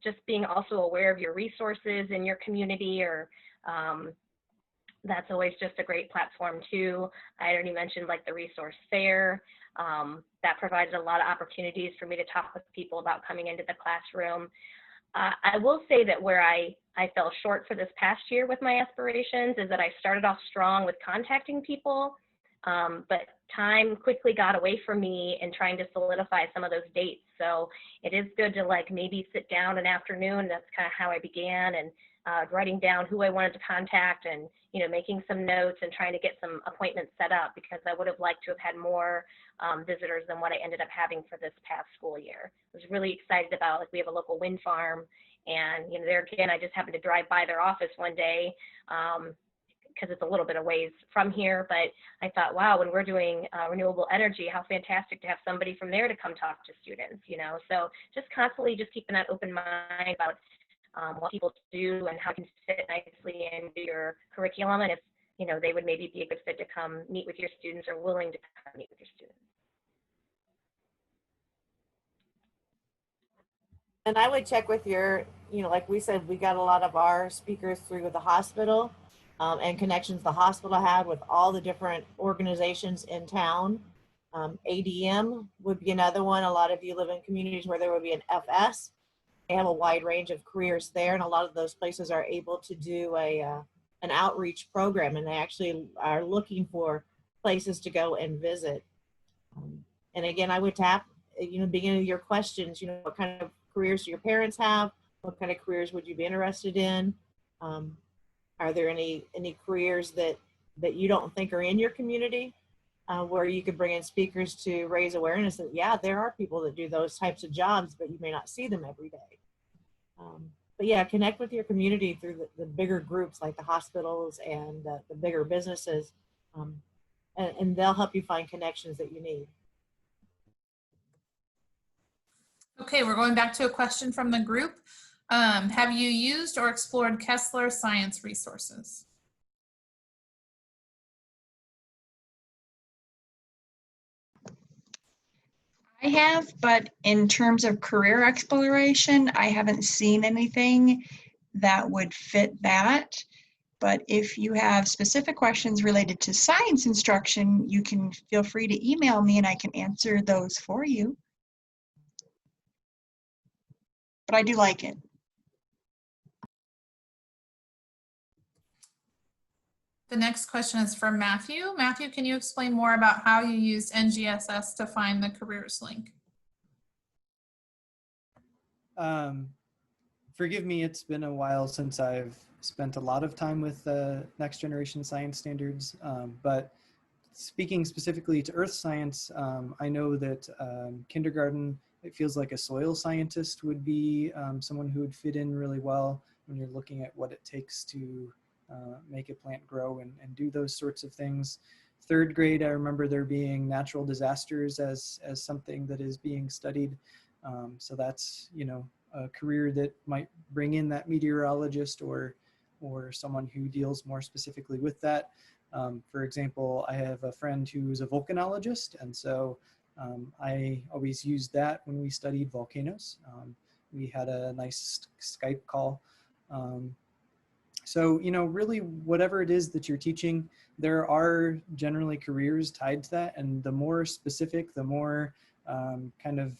Just being also aware of your resources in your community, or that's always just a great platform too. I already mentioned like the resource fair. That provided a lot of opportunities for me to talk with people about coming into the classroom. I will say that where I fell short for this past year with my aspirations is that I started off strong with contacting people, but time quickly got away from me in trying to solidify some of those dates. So it is good to like maybe sit down an afternoon. That's kind of how I began, and writing down who I wanted to contact and, making some notes and trying to get some appointments set up, because I would have liked to have had more visitors than what I ended up having for this past school year. I was really excited about, like, we have a local wind farm, and, there again, I just happened to drive by their office one day because it's a little bit of ways from here, but I thought, wow, when we're doing renewable energy, how fantastic to have somebody from there to come talk to students, So just constantly just keeping that open mind about what people do and how it can fit nicely into your curriculum, and if they would maybe be a good fit to come meet with your students or willing to come meet with your students. And I would check with your, like we said, we got a lot of our speakers through the hospital and connections the hospital had with all the different organizations in town. ADM would be another one. A lot of you live in communities where there would be an FS. They have a wide range of careers there, and a lot of those places are able to do an outreach program, and they actually are looking for places to go and visit. And again, I would tap, beginning of your questions, what kind of careers do your parents have? What kind of careers would you be interested in? Are there any careers that you don't think are in your community where you could bring in speakers to raise awareness that, yeah, there are people that do those types of jobs, but you may not see them every day. But yeah, connect with your community through the bigger groups like the hospitals and the bigger businesses, and they'll help you find connections that you need. Okay, we're going back to a question from the group. Have you used or explored Kessler science resources? I have, but in terms of career exploration, I haven't seen anything that would fit that. But if you have specific questions related to science instruction, you can feel free to email me and I can answer those for you. But I do like it. The next question is from Matthew. Matthew, can you explain more about how you used NGSS to find the careers link? Forgive me, it's been a while since I've spent a lot of time with next generation science standards, but speaking specifically to earth science, I know that kindergarten, it feels like a soil scientist would be someone who would fit in really well when you're looking at what it takes to make a plant grow and do those sorts of things. Third grade, I remember there being natural disasters as something that is being studied. So that's, you know, a career that might bring in that meteorologist or someone who deals more specifically with that. For example, I have a friend who's a volcanologist, and so I always used that when we studied volcanoes. We had a nice Skype call. So, you know, really whatever it is that you're teaching, there are generally careers tied to that, and the more specific, the more kind of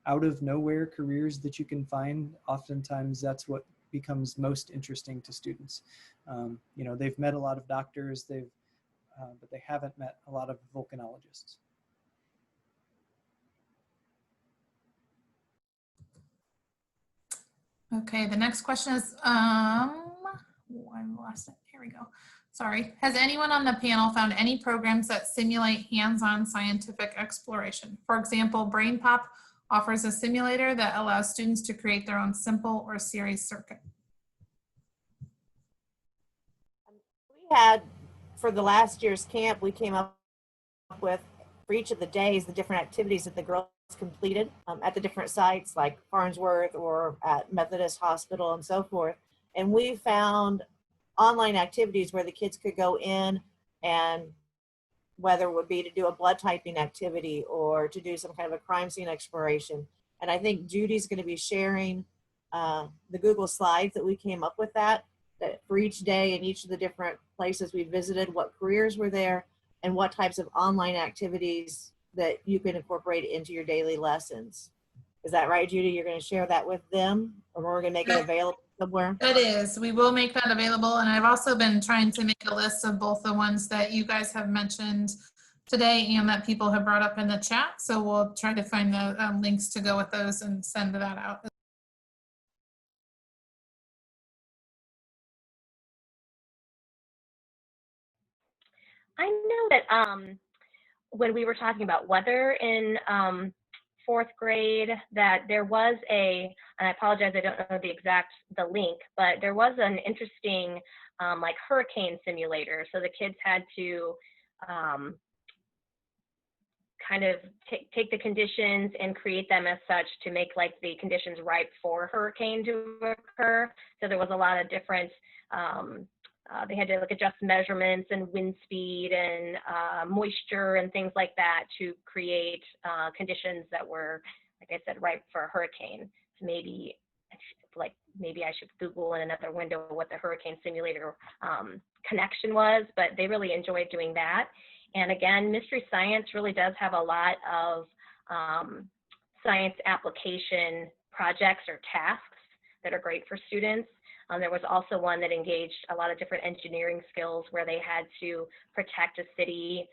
out of nowhere careers that you can find, oftentimes that's what becomes most interesting to students. You know, they've met a lot of doctors, but they haven't met a lot of volcanologists. Okay, the next question is, I lost it. Here we go. Sorry. Has anyone on the panel found any programs that simulate hands-on scientific exploration? For example, BrainPop offers a simulator that allows students to create their own simple or series circuit. We had, for the last year's camp, we came up with, for each of the days, the different activities that the girls completed at the different sites like Farnsworth or at Methodist Hospital and so forth. And we found online activities where the kids could go in, and whether it would be to do a blood typing activity or to do some kind of a crime scene exploration. And I think Judy's going to be sharing the Google Slides that we came up with that for each day and each of the different places we visited, what careers were there, and what types of online activities that you can incorporate into your daily lessons. Is that right, Judy? You're going to share that with them, or we're going to make it available somewhere? It is. We will make that available. And I've also been trying to make a list of both the ones that you guys have mentioned today and that people have brought up in the chat. So we'll try to find the links to go with those and send that out. I know that when we were talking about weather in fourth grade, that there was and I apologize, I don't know the link, but there was an interesting like hurricane simulator. So the kids had to kind of take the conditions and create them as such to make like the conditions ripe for a hurricane to occur. So there was a lot of different they had to like adjust measurements and wind speed and moisture and things like that to create conditions that were, like I said, ripe for a hurricane. So maybe I should Google in another window what the hurricane simulator connection was, but they really enjoyed doing that. And again, Mystery Science really does have a lot of science application projects or tasks that are great for students. There was also one that engaged a lot of different engineering skills where they had to protect a city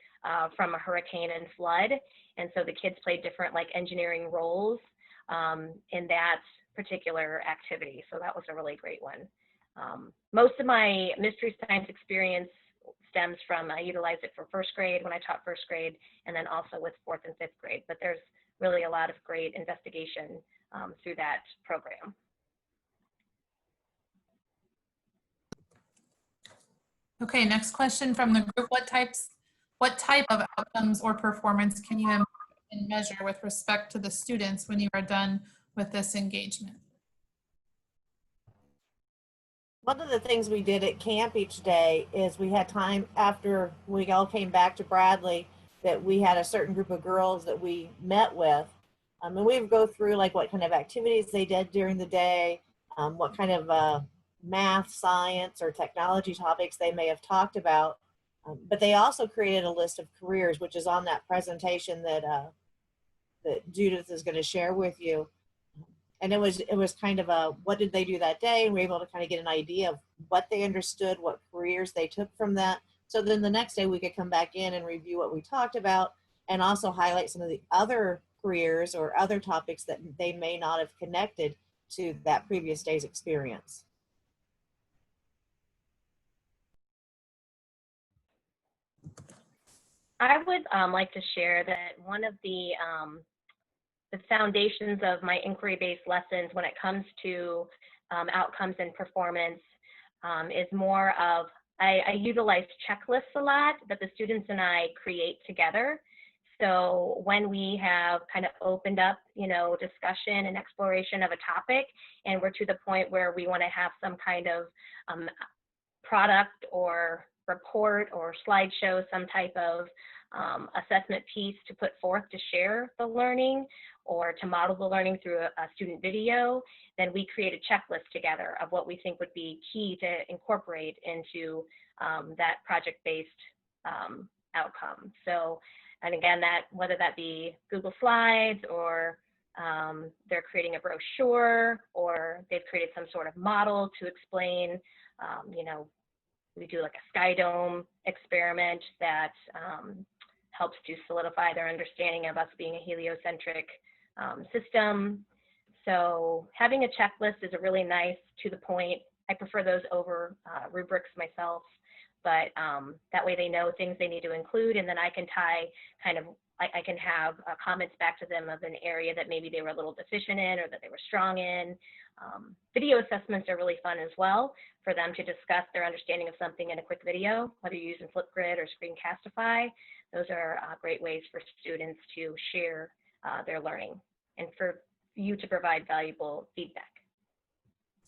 from a hurricane and flood. And so the kids played different like engineering roles in that particular activity. So that was a really great one. Most of my Mystery Science experience stems from, I utilized it for first grade when I taught first grade, and then also with fourth and fifth grade. But there's really a lot of great investigation through that program. Okay, next question from the group. What type of outcomes or performance can you measure with respect to the students when you are done with this engagement? One of the things we did at camp each day is we had time after we all came back to Bradley that we had a certain group of girls that we met with. And we would go through like what kind of activities they did during the day, what kind of math, science, or technology topics they may have talked about. But they also created a list of careers, which is on that presentation that that Judith is going to share with you. And it was kind of a, what did they do that day? And we were able to kind of get an idea of what they understood, what careers they took from that. So then the next day we could come back in and review what we talked about and also highlight some of the other careers or other topics that they may not have connected to that previous day's experience. I would like to share that one of the foundations of my inquiry-based lessons when it comes to outcomes and performance is more of, I utilize checklists a lot that the students and I create together. So when we have kind of opened up, you know, discussion and exploration of a topic, and we're to the point where we want to have some kind of product or report or slideshow, some type of assessment piece to put forth to share the learning or to model the learning through a student video, then we create a checklist together of what we think would be key to incorporate into that project-based outcome. So, and again, that whether that be Google Slides or they're creating a brochure or they've created some sort of model to explain, you know, we do like a sky dome experiment that helps to solidify their understanding of us being a heliocentric system. So having a checklist is a really nice, to the point. I prefer those over rubrics myself, but that way they know things they need to include, and then I can tie kind of, I can have comments back to them of an area that maybe they were a little deficient in or that they were strong in. Video assessments are really fun as well for them to discuss their understanding of something in a quick video, whether you're using Flipgrid or Screencastify. Those are great ways for students to share their learning and for you to provide valuable feedback.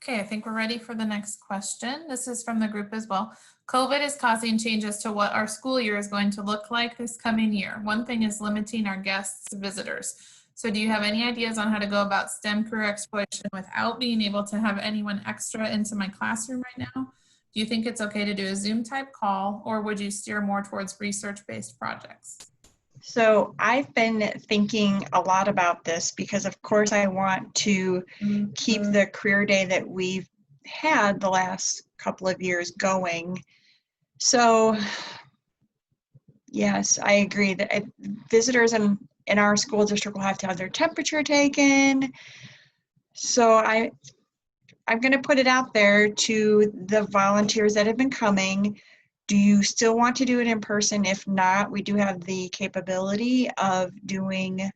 Okay, I think we're ready for the next question. This is from the group as well. COVID is causing changes to what our school year is going to look like this coming year. One thing is limiting our guests to visitors. So do you have any ideas on how to go about STEM career exploration without being able to have anyone extra into my classroom right now? Do you think it's okay to do a Zoom type call, or would you steer more towards research-based projects? So I've been thinking a lot about this because, of course, I want to keep the career day that we've had the last couple of years going. So, yes, I agree that visitors in our school district will have to have their temperature taken. So I'm going to put it out there to the volunteers that have been coming. Do you still want to do it in person? If not, we do have the capability of doing,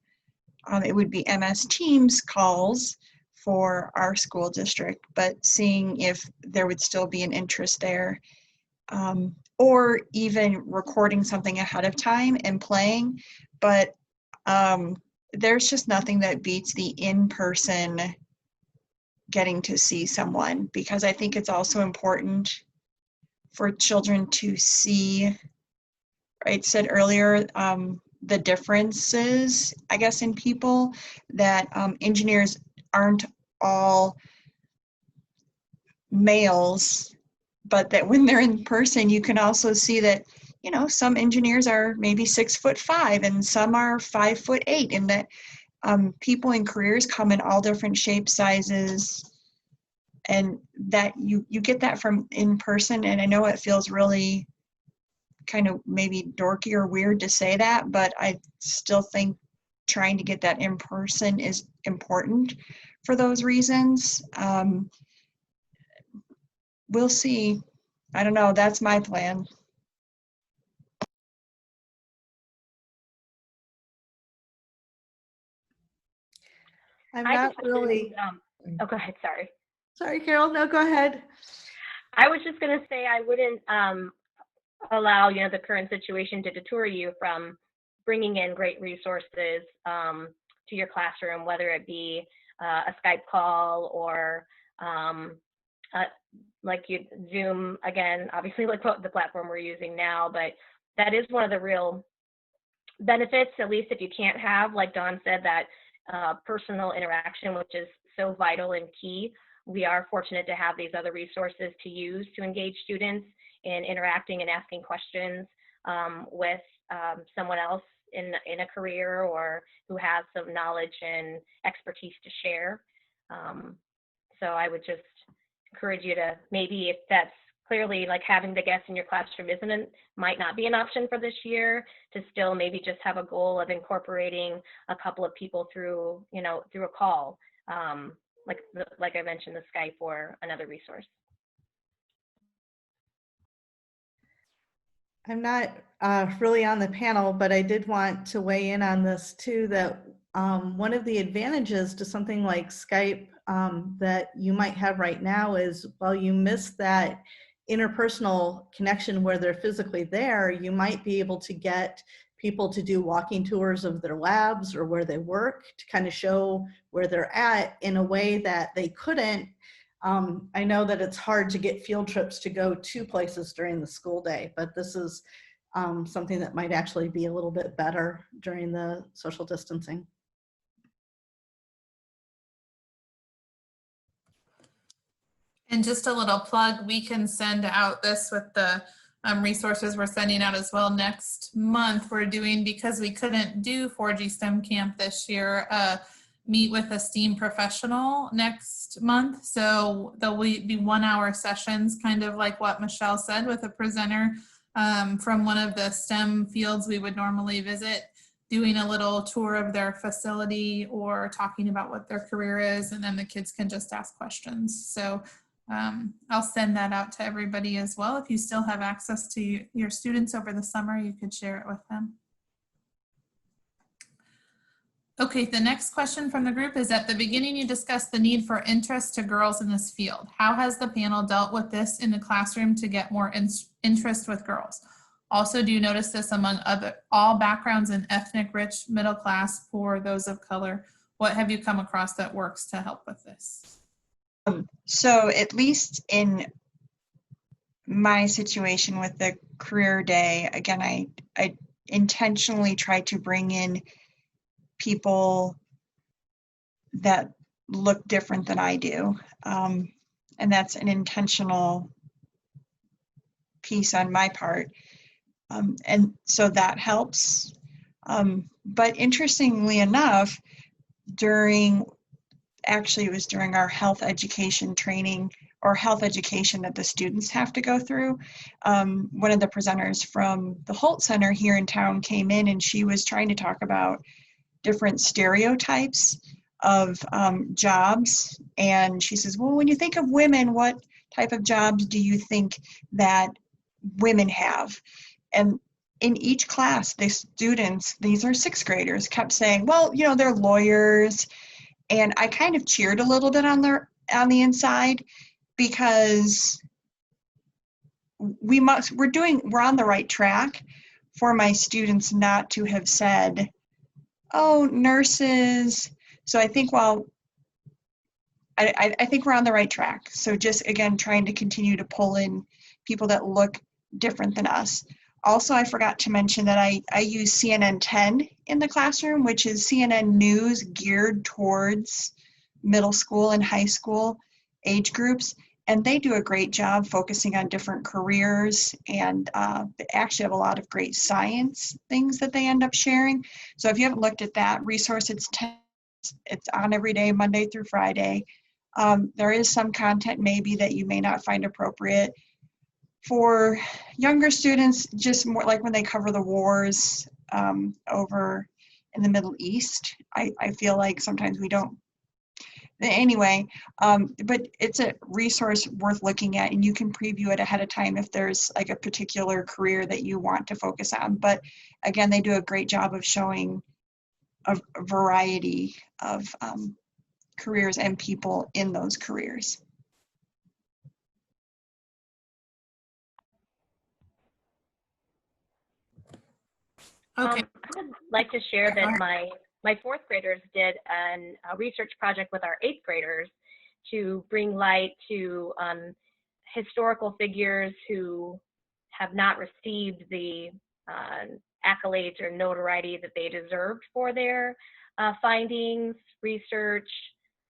it would be MS Teams calls for our school district, but seeing if there would still be an interest there. Or even recording something ahead of time and playing. But there's just nothing that beats the in-person getting to see someone, because I think it's also important for children to see, I said earlier, the differences, I guess, in people, that engineers aren't all males, but that when they're in person, you can also see that, you know, some engineers are maybe 6'5" and some are 5'8", and that people in careers come in all different shapes, sizes, and that you get that from in person. And I know it feels really kind of maybe dorky or weird to say that, but I still think trying to get that in person is important for those reasons. We'll see. I don't know. That's my plan. I'm not really. Oh, go ahead. Sorry. Sorry, Carol. No, go ahead. I was just going to say I wouldn't allow, you know, the current situation to deter you from bringing in great resources to your classroom, whether it be a Skype call or like Zoom, again, obviously like the platform we're using now, but that is one of the real benefits, at least if you can't have, like Dawn said, that personal interaction, which is so vital and key we are fortunate to have these other resources to use to engage students in interacting and asking questions with someone else in a career or who has some knowledge and expertise to share. So I would just encourage you to, maybe if that's clearly like having the guests in your classroom might not be an option for this year, to still maybe just have a goal of incorporating a couple of people through, through a call, like I mentioned, the Skype or another resource. I'm not really on the panel, but I did want to weigh in on this too, that one of the advantages to something like Skype that you might have right now is, while you miss that interpersonal connection where they're physically there, you might be able to get people to do walking tours of their labs or where they work to kind of show where they're at in a way that they couldn't. I know that it's hard to get field trips to go to places during the school day, but this is something that might actually be a little bit better during the social distancing. And just a little plug, we can send out this with the resources we're sending out as well next month. We're doing, because we couldn't do 4G STEM Camp this year, meet with a STEAM professional next month. So there'll be 1 hour sessions, kind of like what Michelle said, with a presenter from one of the STEM fields we would normally visit, doing a little tour of their facility or talking about what their career is, and then the kids can just ask questions. So I'll send that out to everybody as well. If you still have access to your students over the summer, you could share it with them. Okay, the next question from the group is, at the beginning you discussed the need for interest to girls in this field. How has the panel dealt with this in the classroom to get more interest with girls? Also, do you notice this among all backgrounds in ethnic, rich, middle class, poor, those of color? What have you come across that works to help with this? So at least in my situation with the career day, again, I intentionally try to bring in people that look different than I do. And that's an intentional piece on my part. And so that helps. But interestingly enough, it was during our health education training, or health education that the students have to go through. One of the presenters from the Holt Center here in town came in, and she was trying to talk about different stereotypes of jobs. And she says, well, when you think of women, what type of jobs do you think that women have? And in each class, the students, these are sixth graders, kept saying, well, they're lawyers. And I kind of cheered a little bit on the inside, because we're on the right track for my students not to have said, oh, nurses. So I think I think we're on the right track. So just, again, trying to continue to pull in people that look different than us. Also, I forgot to mention that I use CNN 10 in the classroom, which is CNN news geared towards middle school and high school age groups. And they do a great job focusing on different careers, and they actually have a lot of great science things that they end up sharing. So if you haven't looked at that resource, it's on every day, Monday through Friday. There is some content maybe that you may not find appropriate for younger students, just more like when they cover the wars over in the Middle East. I feel like sometimes we don't. Anyway, but it's a resource worth looking at, and you can preview it ahead of time if there's like a particular career that you want to focus on. But again, they do a great job of showing a variety of careers and people in those careers. Okay. I would like to share that my fourth graders did a research project with our eighth graders to bring light to historical figures who have not received the accolades or notoriety that they deserved for their findings, research,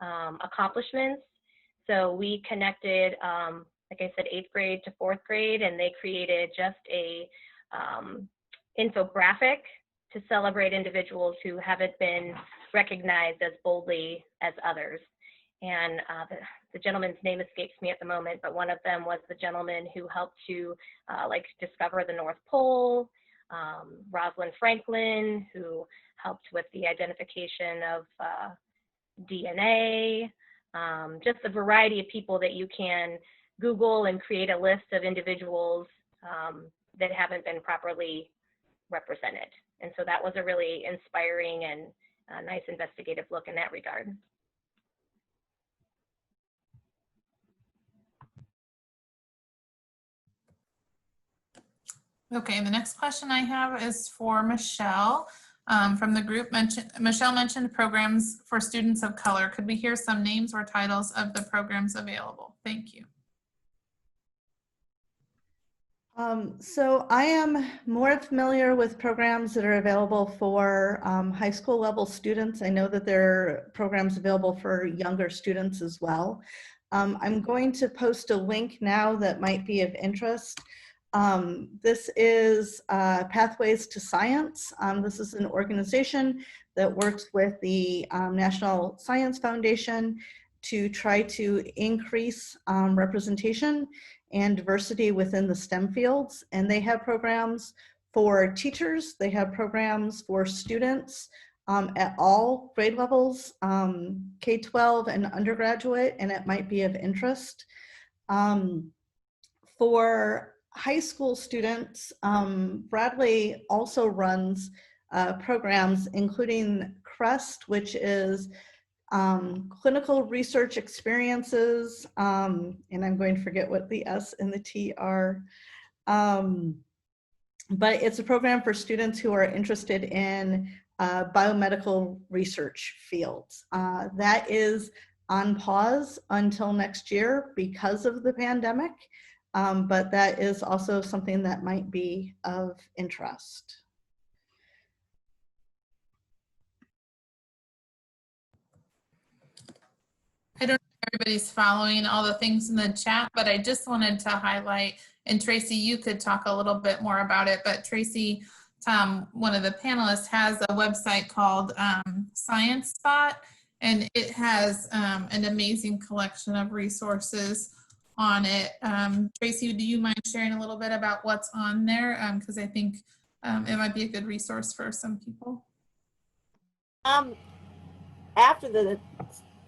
accomplishments. So we connected, like I said, 8th grade to 4th grade, and they created just a infographic to celebrate individuals who haven't been recognized as boldly as others. And the gentleman's name escapes me at the moment, but one of them was the gentleman who helped to like discover the North Pole, Rosalind Franklin, who helped with the identification of DNA, just a variety of people that you can Google and create a list of individuals that haven't been properly represented. And so that was a really inspiring and nice investigative look in that regard. Okay, the next question I have is for Michelle. From the group, Michelle mentioned programs for students of color. Could we hear some names or titles of the programs available? Thank you. So I am more familiar with programs that are available for high school level students. I know that there are programs available for younger students as well. I'm going to post a link now that might be of interest. This is Pathways to Science. This is an organization that works with the National Science Foundation to try to increase representation and diversity within the STEM fields. And they have programs for teachers, they have programs for students at all grade levels, K-12 and undergraduate, and it might be of interest. For high school students, Bradley also runs programs including CREST, which is clinical research experiences, and I'm going to forget what the S and the T are, but it's a program for students who are interested in biomedical research fields. That is on pause until next year because of the pandemic, but that is also something that might be of interest. I don't know if everybody's following all the things in the chat, but I just wanted to highlight, and Tracy, you could talk a little bit more about it, but Tracy, one of the panelists, has a website called Science Spot, and it has an amazing collection of resources on it. Tracy, do you mind sharing a little bit about what's on there? Because I think it might be a good resource for some people. After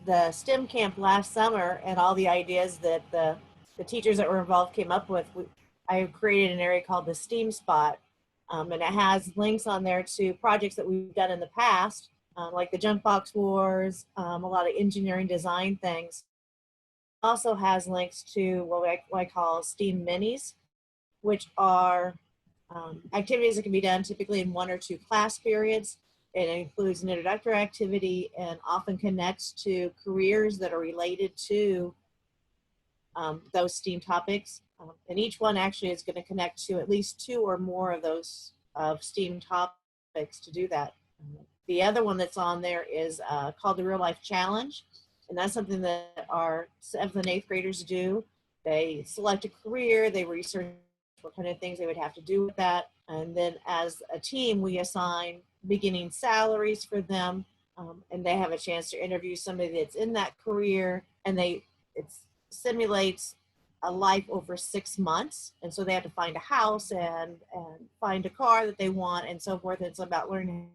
the STEM camp last summer and all the ideas that the teachers that were involved came up with, I created an area called the STEAM Spot, and it has links on there to projects that we've done in the past, like the Junk Box Wars, a lot of engineering design things. Also has links to what I call STEAM Minis, which are activities that can be done typically in 1 or 2 class periods. It includes an introductory activity and often connects to careers that are related to those STEAM topics. And each one actually is going to connect to at least 2 or more of those STEAM topics to do that. The other one that's on there is called the Real Life Challenge. And that's something that our 7th and 8th graders do. They select a career, they research what kind of things they would have to do with that. And then as a team, we assign beginning salaries for them, and they have a chance to interview somebody that's in that career, and it simulates a life over 6 months. And so they have to find a house and find a car that they want and so forth. It's about learning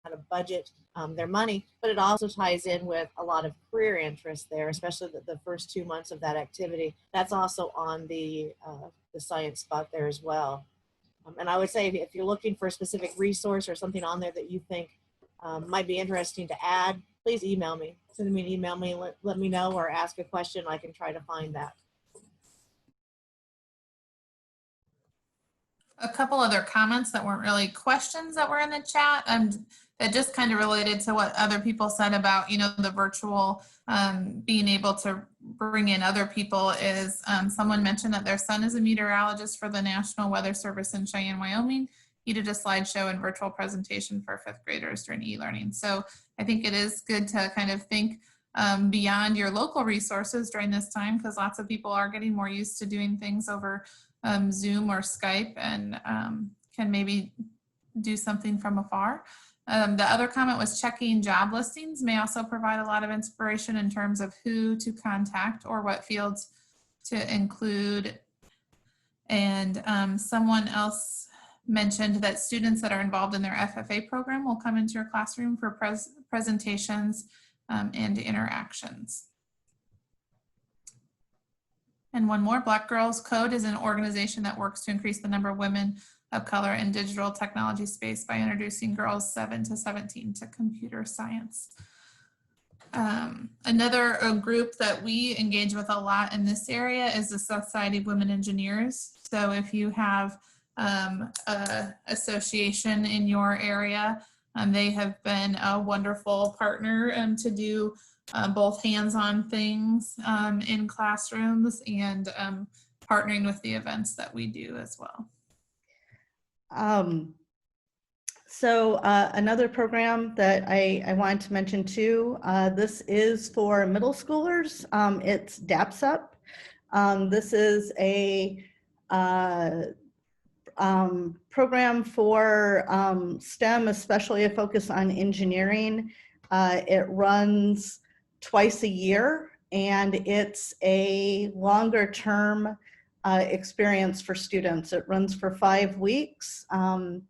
how to budget their money, but it also ties in with a lot of career interest there, especially the first 2 months of that activity. That's also on the Science Spot there as well. And I would say if you're looking for a specific resource or something on there that you think might be interesting to add, please email me. Send me an email, let me know, or ask a question. I can try to find that. A couple other comments that weren't really questions that were in the chat, that just kind of related to what other people said about, the virtual being able to bring in other people is someone mentioned that their son is a meteorologist for the National Weather Service in Cheyenne, Wyoming. He did a slideshow and virtual presentation for 5th graders during e-learning. So I think it is good to kind of think beyond your local resources during this time, because lots of people are getting more used to doing things over Zoom or Skype, and can maybe do something from afar. The other comment was checking job listings may also provide a lot of inspiration in terms of who to contact or what fields to include. And someone else mentioned that students that are involved in their FFA program will come into your classroom for presentations and interactions. And one more, Black Girls Code is an organization that works to increase the number of women of color in digital technology space by introducing girls 7 to 17 to computer science. Another group that we engage with a lot in this area is the Society of Women Engineers. So if you have a association in your area, they have been a wonderful partner to do both hands-on things in classrooms and partnering with the events that we do as well. Another program that I wanted to mention too, this is for middle schoolers. It's DAPSUP. This is a program for STEM, especially a focus on engineering. It runs twice a year, and it's a longer term experience for students. It runs for 5 weeks, and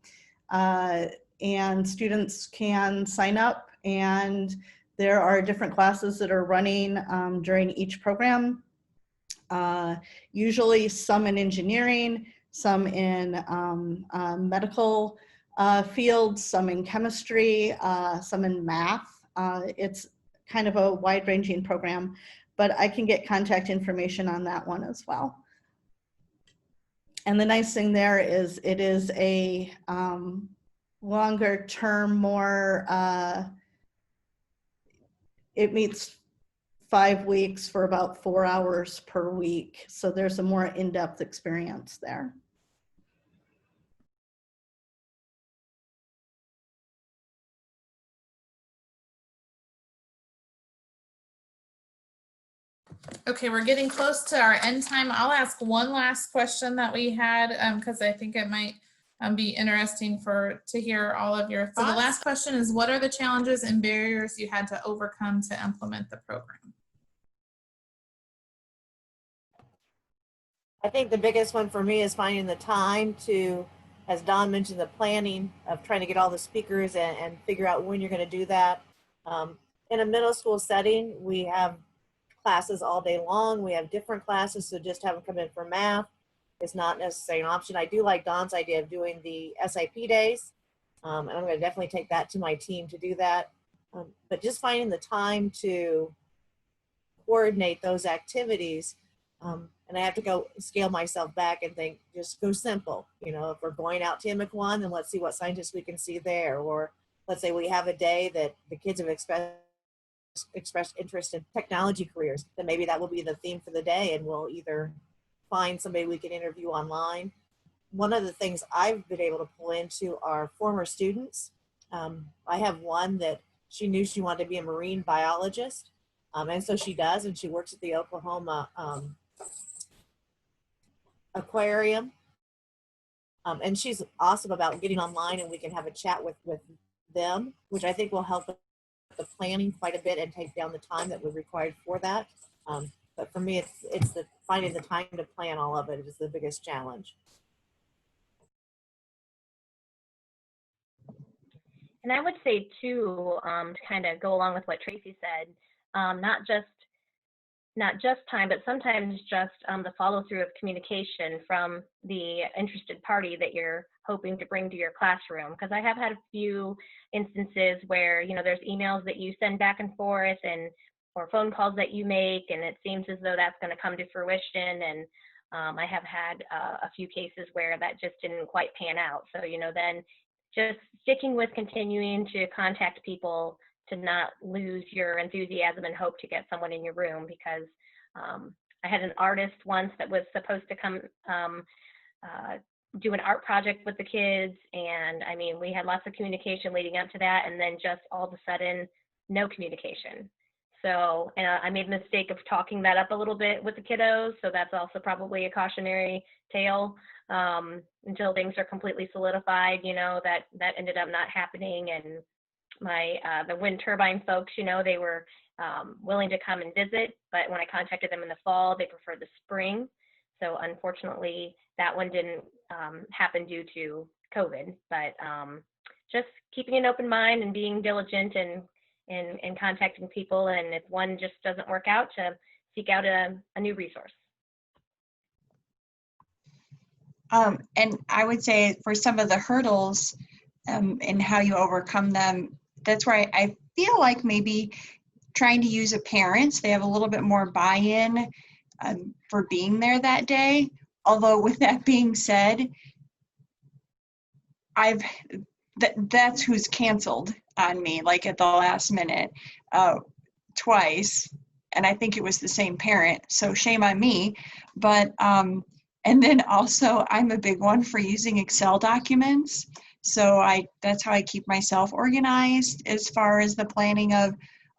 students can sign up, and there are different classes that are running during each program. Usually some in engineering, some in medical fields, some in chemistry, some in math. It's kind of a wide-ranging program, but I can get contact information on that one as well. And the nice thing there is it is a longer term, more, it meets 5 weeks for about 4 hours per week. So there's a more in-depth experience there. Okay, we're getting close to our end time. I'll ask one last question that we had because I think it might be interesting to hear all of your thoughts. So the last question is, what are the challenges and barriers you had to overcome to implement the program? I think the biggest one for me is finding the time to, as Don mentioned, the planning of trying to get all the speakers and figure out when you're going to do that. In a middle school setting, we have classes all day long. We have different classes, so just have them come in for math is not necessarily an option. I do like Don's idea of doing the SIP days, and I'm going to definitely take that to my team to do that. But just finding the time to coordinate those activities, and I have to go scale myself back and think, just go simple. You know, if we're going out to McOne, then let's see what scientists we can see there. Or let's say we have a day that the kids have expressed interest in technology careers, then maybe that will be the theme for the day, and we'll either find somebody we can interview online. One of the things I've been able to pull into are former students. I have one that she knew she wanted to be a marine biologist, and so she does, and she works at the Oklahoma aquarium, and she's awesome about getting online, and we can have a chat with them, which I think will help the planning quite a bit and take down the time that was required for that. But for me, it's the finding the time to plan all of it is the biggest challenge. And I would say too, to kind of go along with what Tracy said, not just time, but sometimes just the follow through of communication from the interested party that you're hoping to bring to your classroom. Because I have had a few instances where, you know, there's emails that you send back and forth or phone calls that you make, and it seems as though that's going to come to fruition. And I have had a few cases where that just didn't quite pan out. So, you know, then just sticking with continuing to contact people to not lose your enthusiasm and hope to get someone in your room, because I had an artist once that was supposed to come do an art project with the kids, and I mean, we had lots of communication leading up to that, and then just all of a sudden, no communication. So I made the mistake of talking that up a little bit with the kiddos. So that's also probably a cautionary tale until things are completely solidified, that ended up not happening. And the wind turbine folks, they were willing to come and visit, but when I contacted them in the fall, they preferred the spring. So unfortunately, that one didn't happen due to COVID, but just keeping an open mind and being diligent and contacting people. And if one just doesn't work out, to seek out a new resource. And I would say for some of the hurdles and how you overcome them, that's where I feel like maybe trying to use a parent, they have a little bit more buy-in for being there that day. Although with that being said, that's who's canceled on me, like at the last minute, twice. And I think it was the same parent, so shame on me. But, and then also I'm a big one for using Excel documents. So that's how I keep myself organized as far as the planning of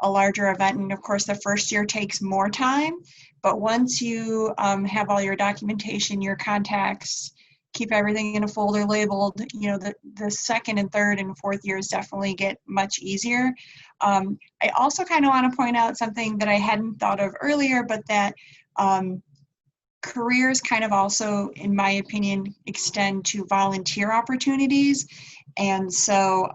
a larger event. And of course, the first year takes more time, but once you have all your documentation, your contacts, keep everything in a folder labeled, the second and third and fourth years definitely get much easier. I also kind of want to point out something that I hadn't thought of earlier, but that careers kind of also, in my opinion, extend to volunteer opportunities. And so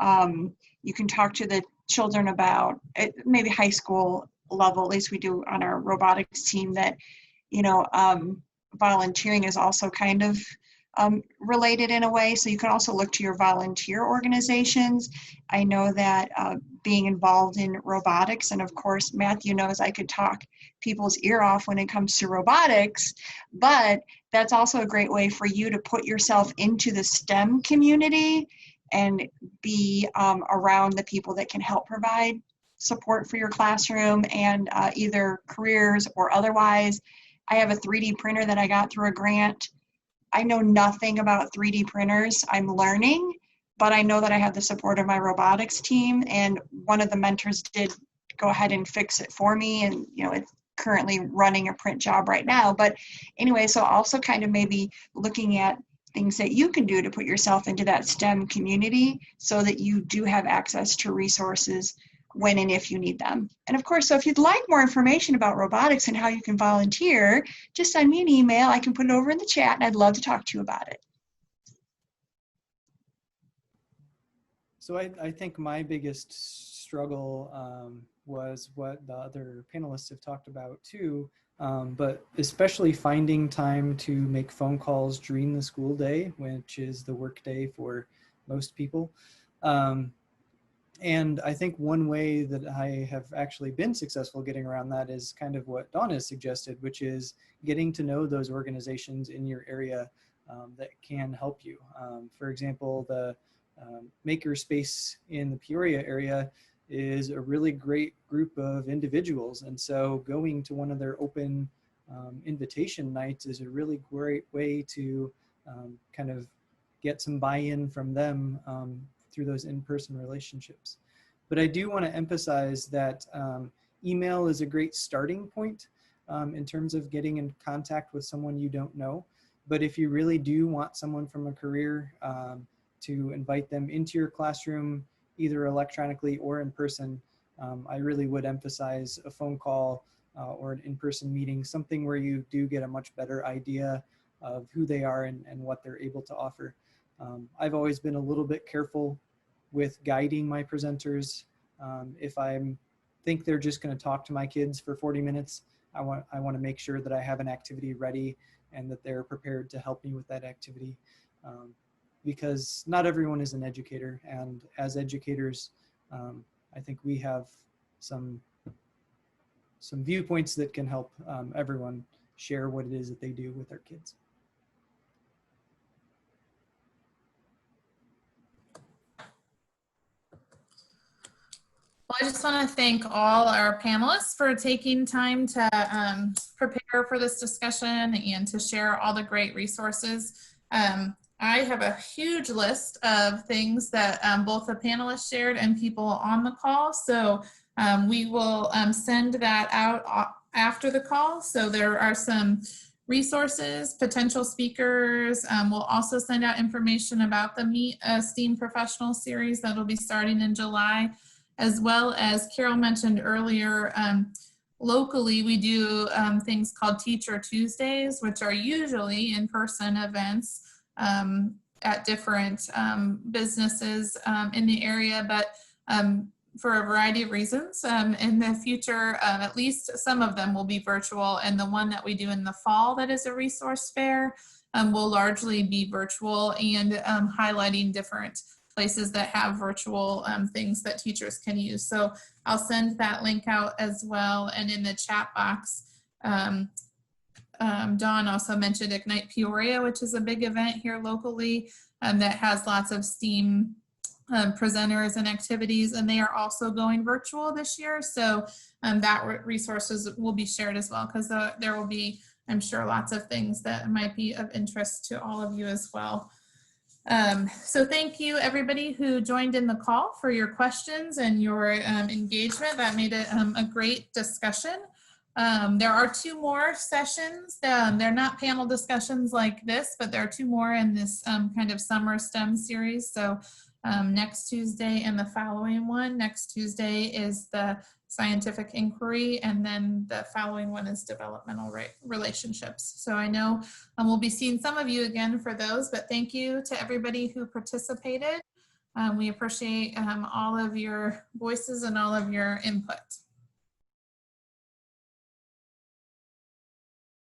you can talk to the children about maybe high school level, at least we do on our robotics team, that, volunteering is also kind of related in a way. So you can also look to your volunteer organizations. I know that being involved in robotics, and of course, Matthew knows I could talk people's ear off when it comes to robotics, but that's also a great way for you to put yourself into the STEM community and be around the people that can help provide support for your classroom and either careers or otherwise. I have a 3D printer that I got through a grant. I know nothing about 3D printers. I'm learning, but I know that I have the support of my robotics team, and one of the mentors did go ahead and fix it for me, and it's currently running a print job right now. But anyway, so also kind of maybe looking at things that you can do to put yourself into that STEM community so that you do have access to resources when and if you need them. And of course, so if you'd like more information about robotics and how you can volunteer, just send me an email. I can put it over in the chat, and I'd love to talk to you about it. So I think my biggest struggle was what the other panelists have talked about too, but especially finding time to make phone calls during the school day, which is the work day for most people. And I think one way that I have actually been successful getting around that is kind of what Dawn has suggested, which is getting to know those organizations in your area that can help you. For example, the Makerspace in the Peoria area is a really great group of individuals. And so going to one of their open invitation nights is a really great way to kind of get some buy-in from them through those in-person relationships. But I do want to emphasize that email is a great starting point in terms of getting in contact with someone you don't know. But if you really do want someone from a career to invite them into your classroom, either electronically or in person, I really would emphasize a phone call or an in-person meeting, something where you do get a much better idea of who they are and what they're able to offer. I've always been a little bit careful with guiding my presenters. If I think they're just going to talk to my kids for 40 minutes, I want to make sure that I have an activity ready and that they're prepared to help me with that activity. Because not everyone is an educator, and as educators, I think we have some viewpoints that can help everyone share what it is that they do with their kids. Well, I just want to thank all our panelists for taking time to prepare for this discussion and to share all the great resources. I have a huge list of things that both the panelists shared and people on the call. So We will send that out after the call. So there are some resources, potential speakers. We'll also send out information about the Meet STEAM Professional Series that'll be starting in July, as well as Carol mentioned earlier, locally we do things called Teacher Tuesdays, which are usually in-person events at different businesses in the area, but for a variety of reasons. In the future, at least some of them will be virtual, and the one that we do in the fall that is a resource fair will largely be virtual and highlighting different places that have virtual things that teachers can use. So I'll send that link out as well. And in the chat box, Dawn also mentioned Ignite Peoria, which is a big event here locally that has lots of STEAM presenters and activities, and they are also going virtual this year. So that resources will be shared as well, because there will be, I'm sure, lots of things that might be of interest to all of you as well. So thank you everybody who joined in the call for your questions and your engagement. That made it a great discussion. There are 2 more sessions. They're not panel discussions like this, but there are 2 more in this kind of summer STEM series. So next Tuesday and the following one. Next Tuesday is the scientific inquiry, and then the following one is developmental relationships. So I know we'll be seeing some of you again for those, but thank you to everybody who participated. We appreciate all of your voices and all of your input.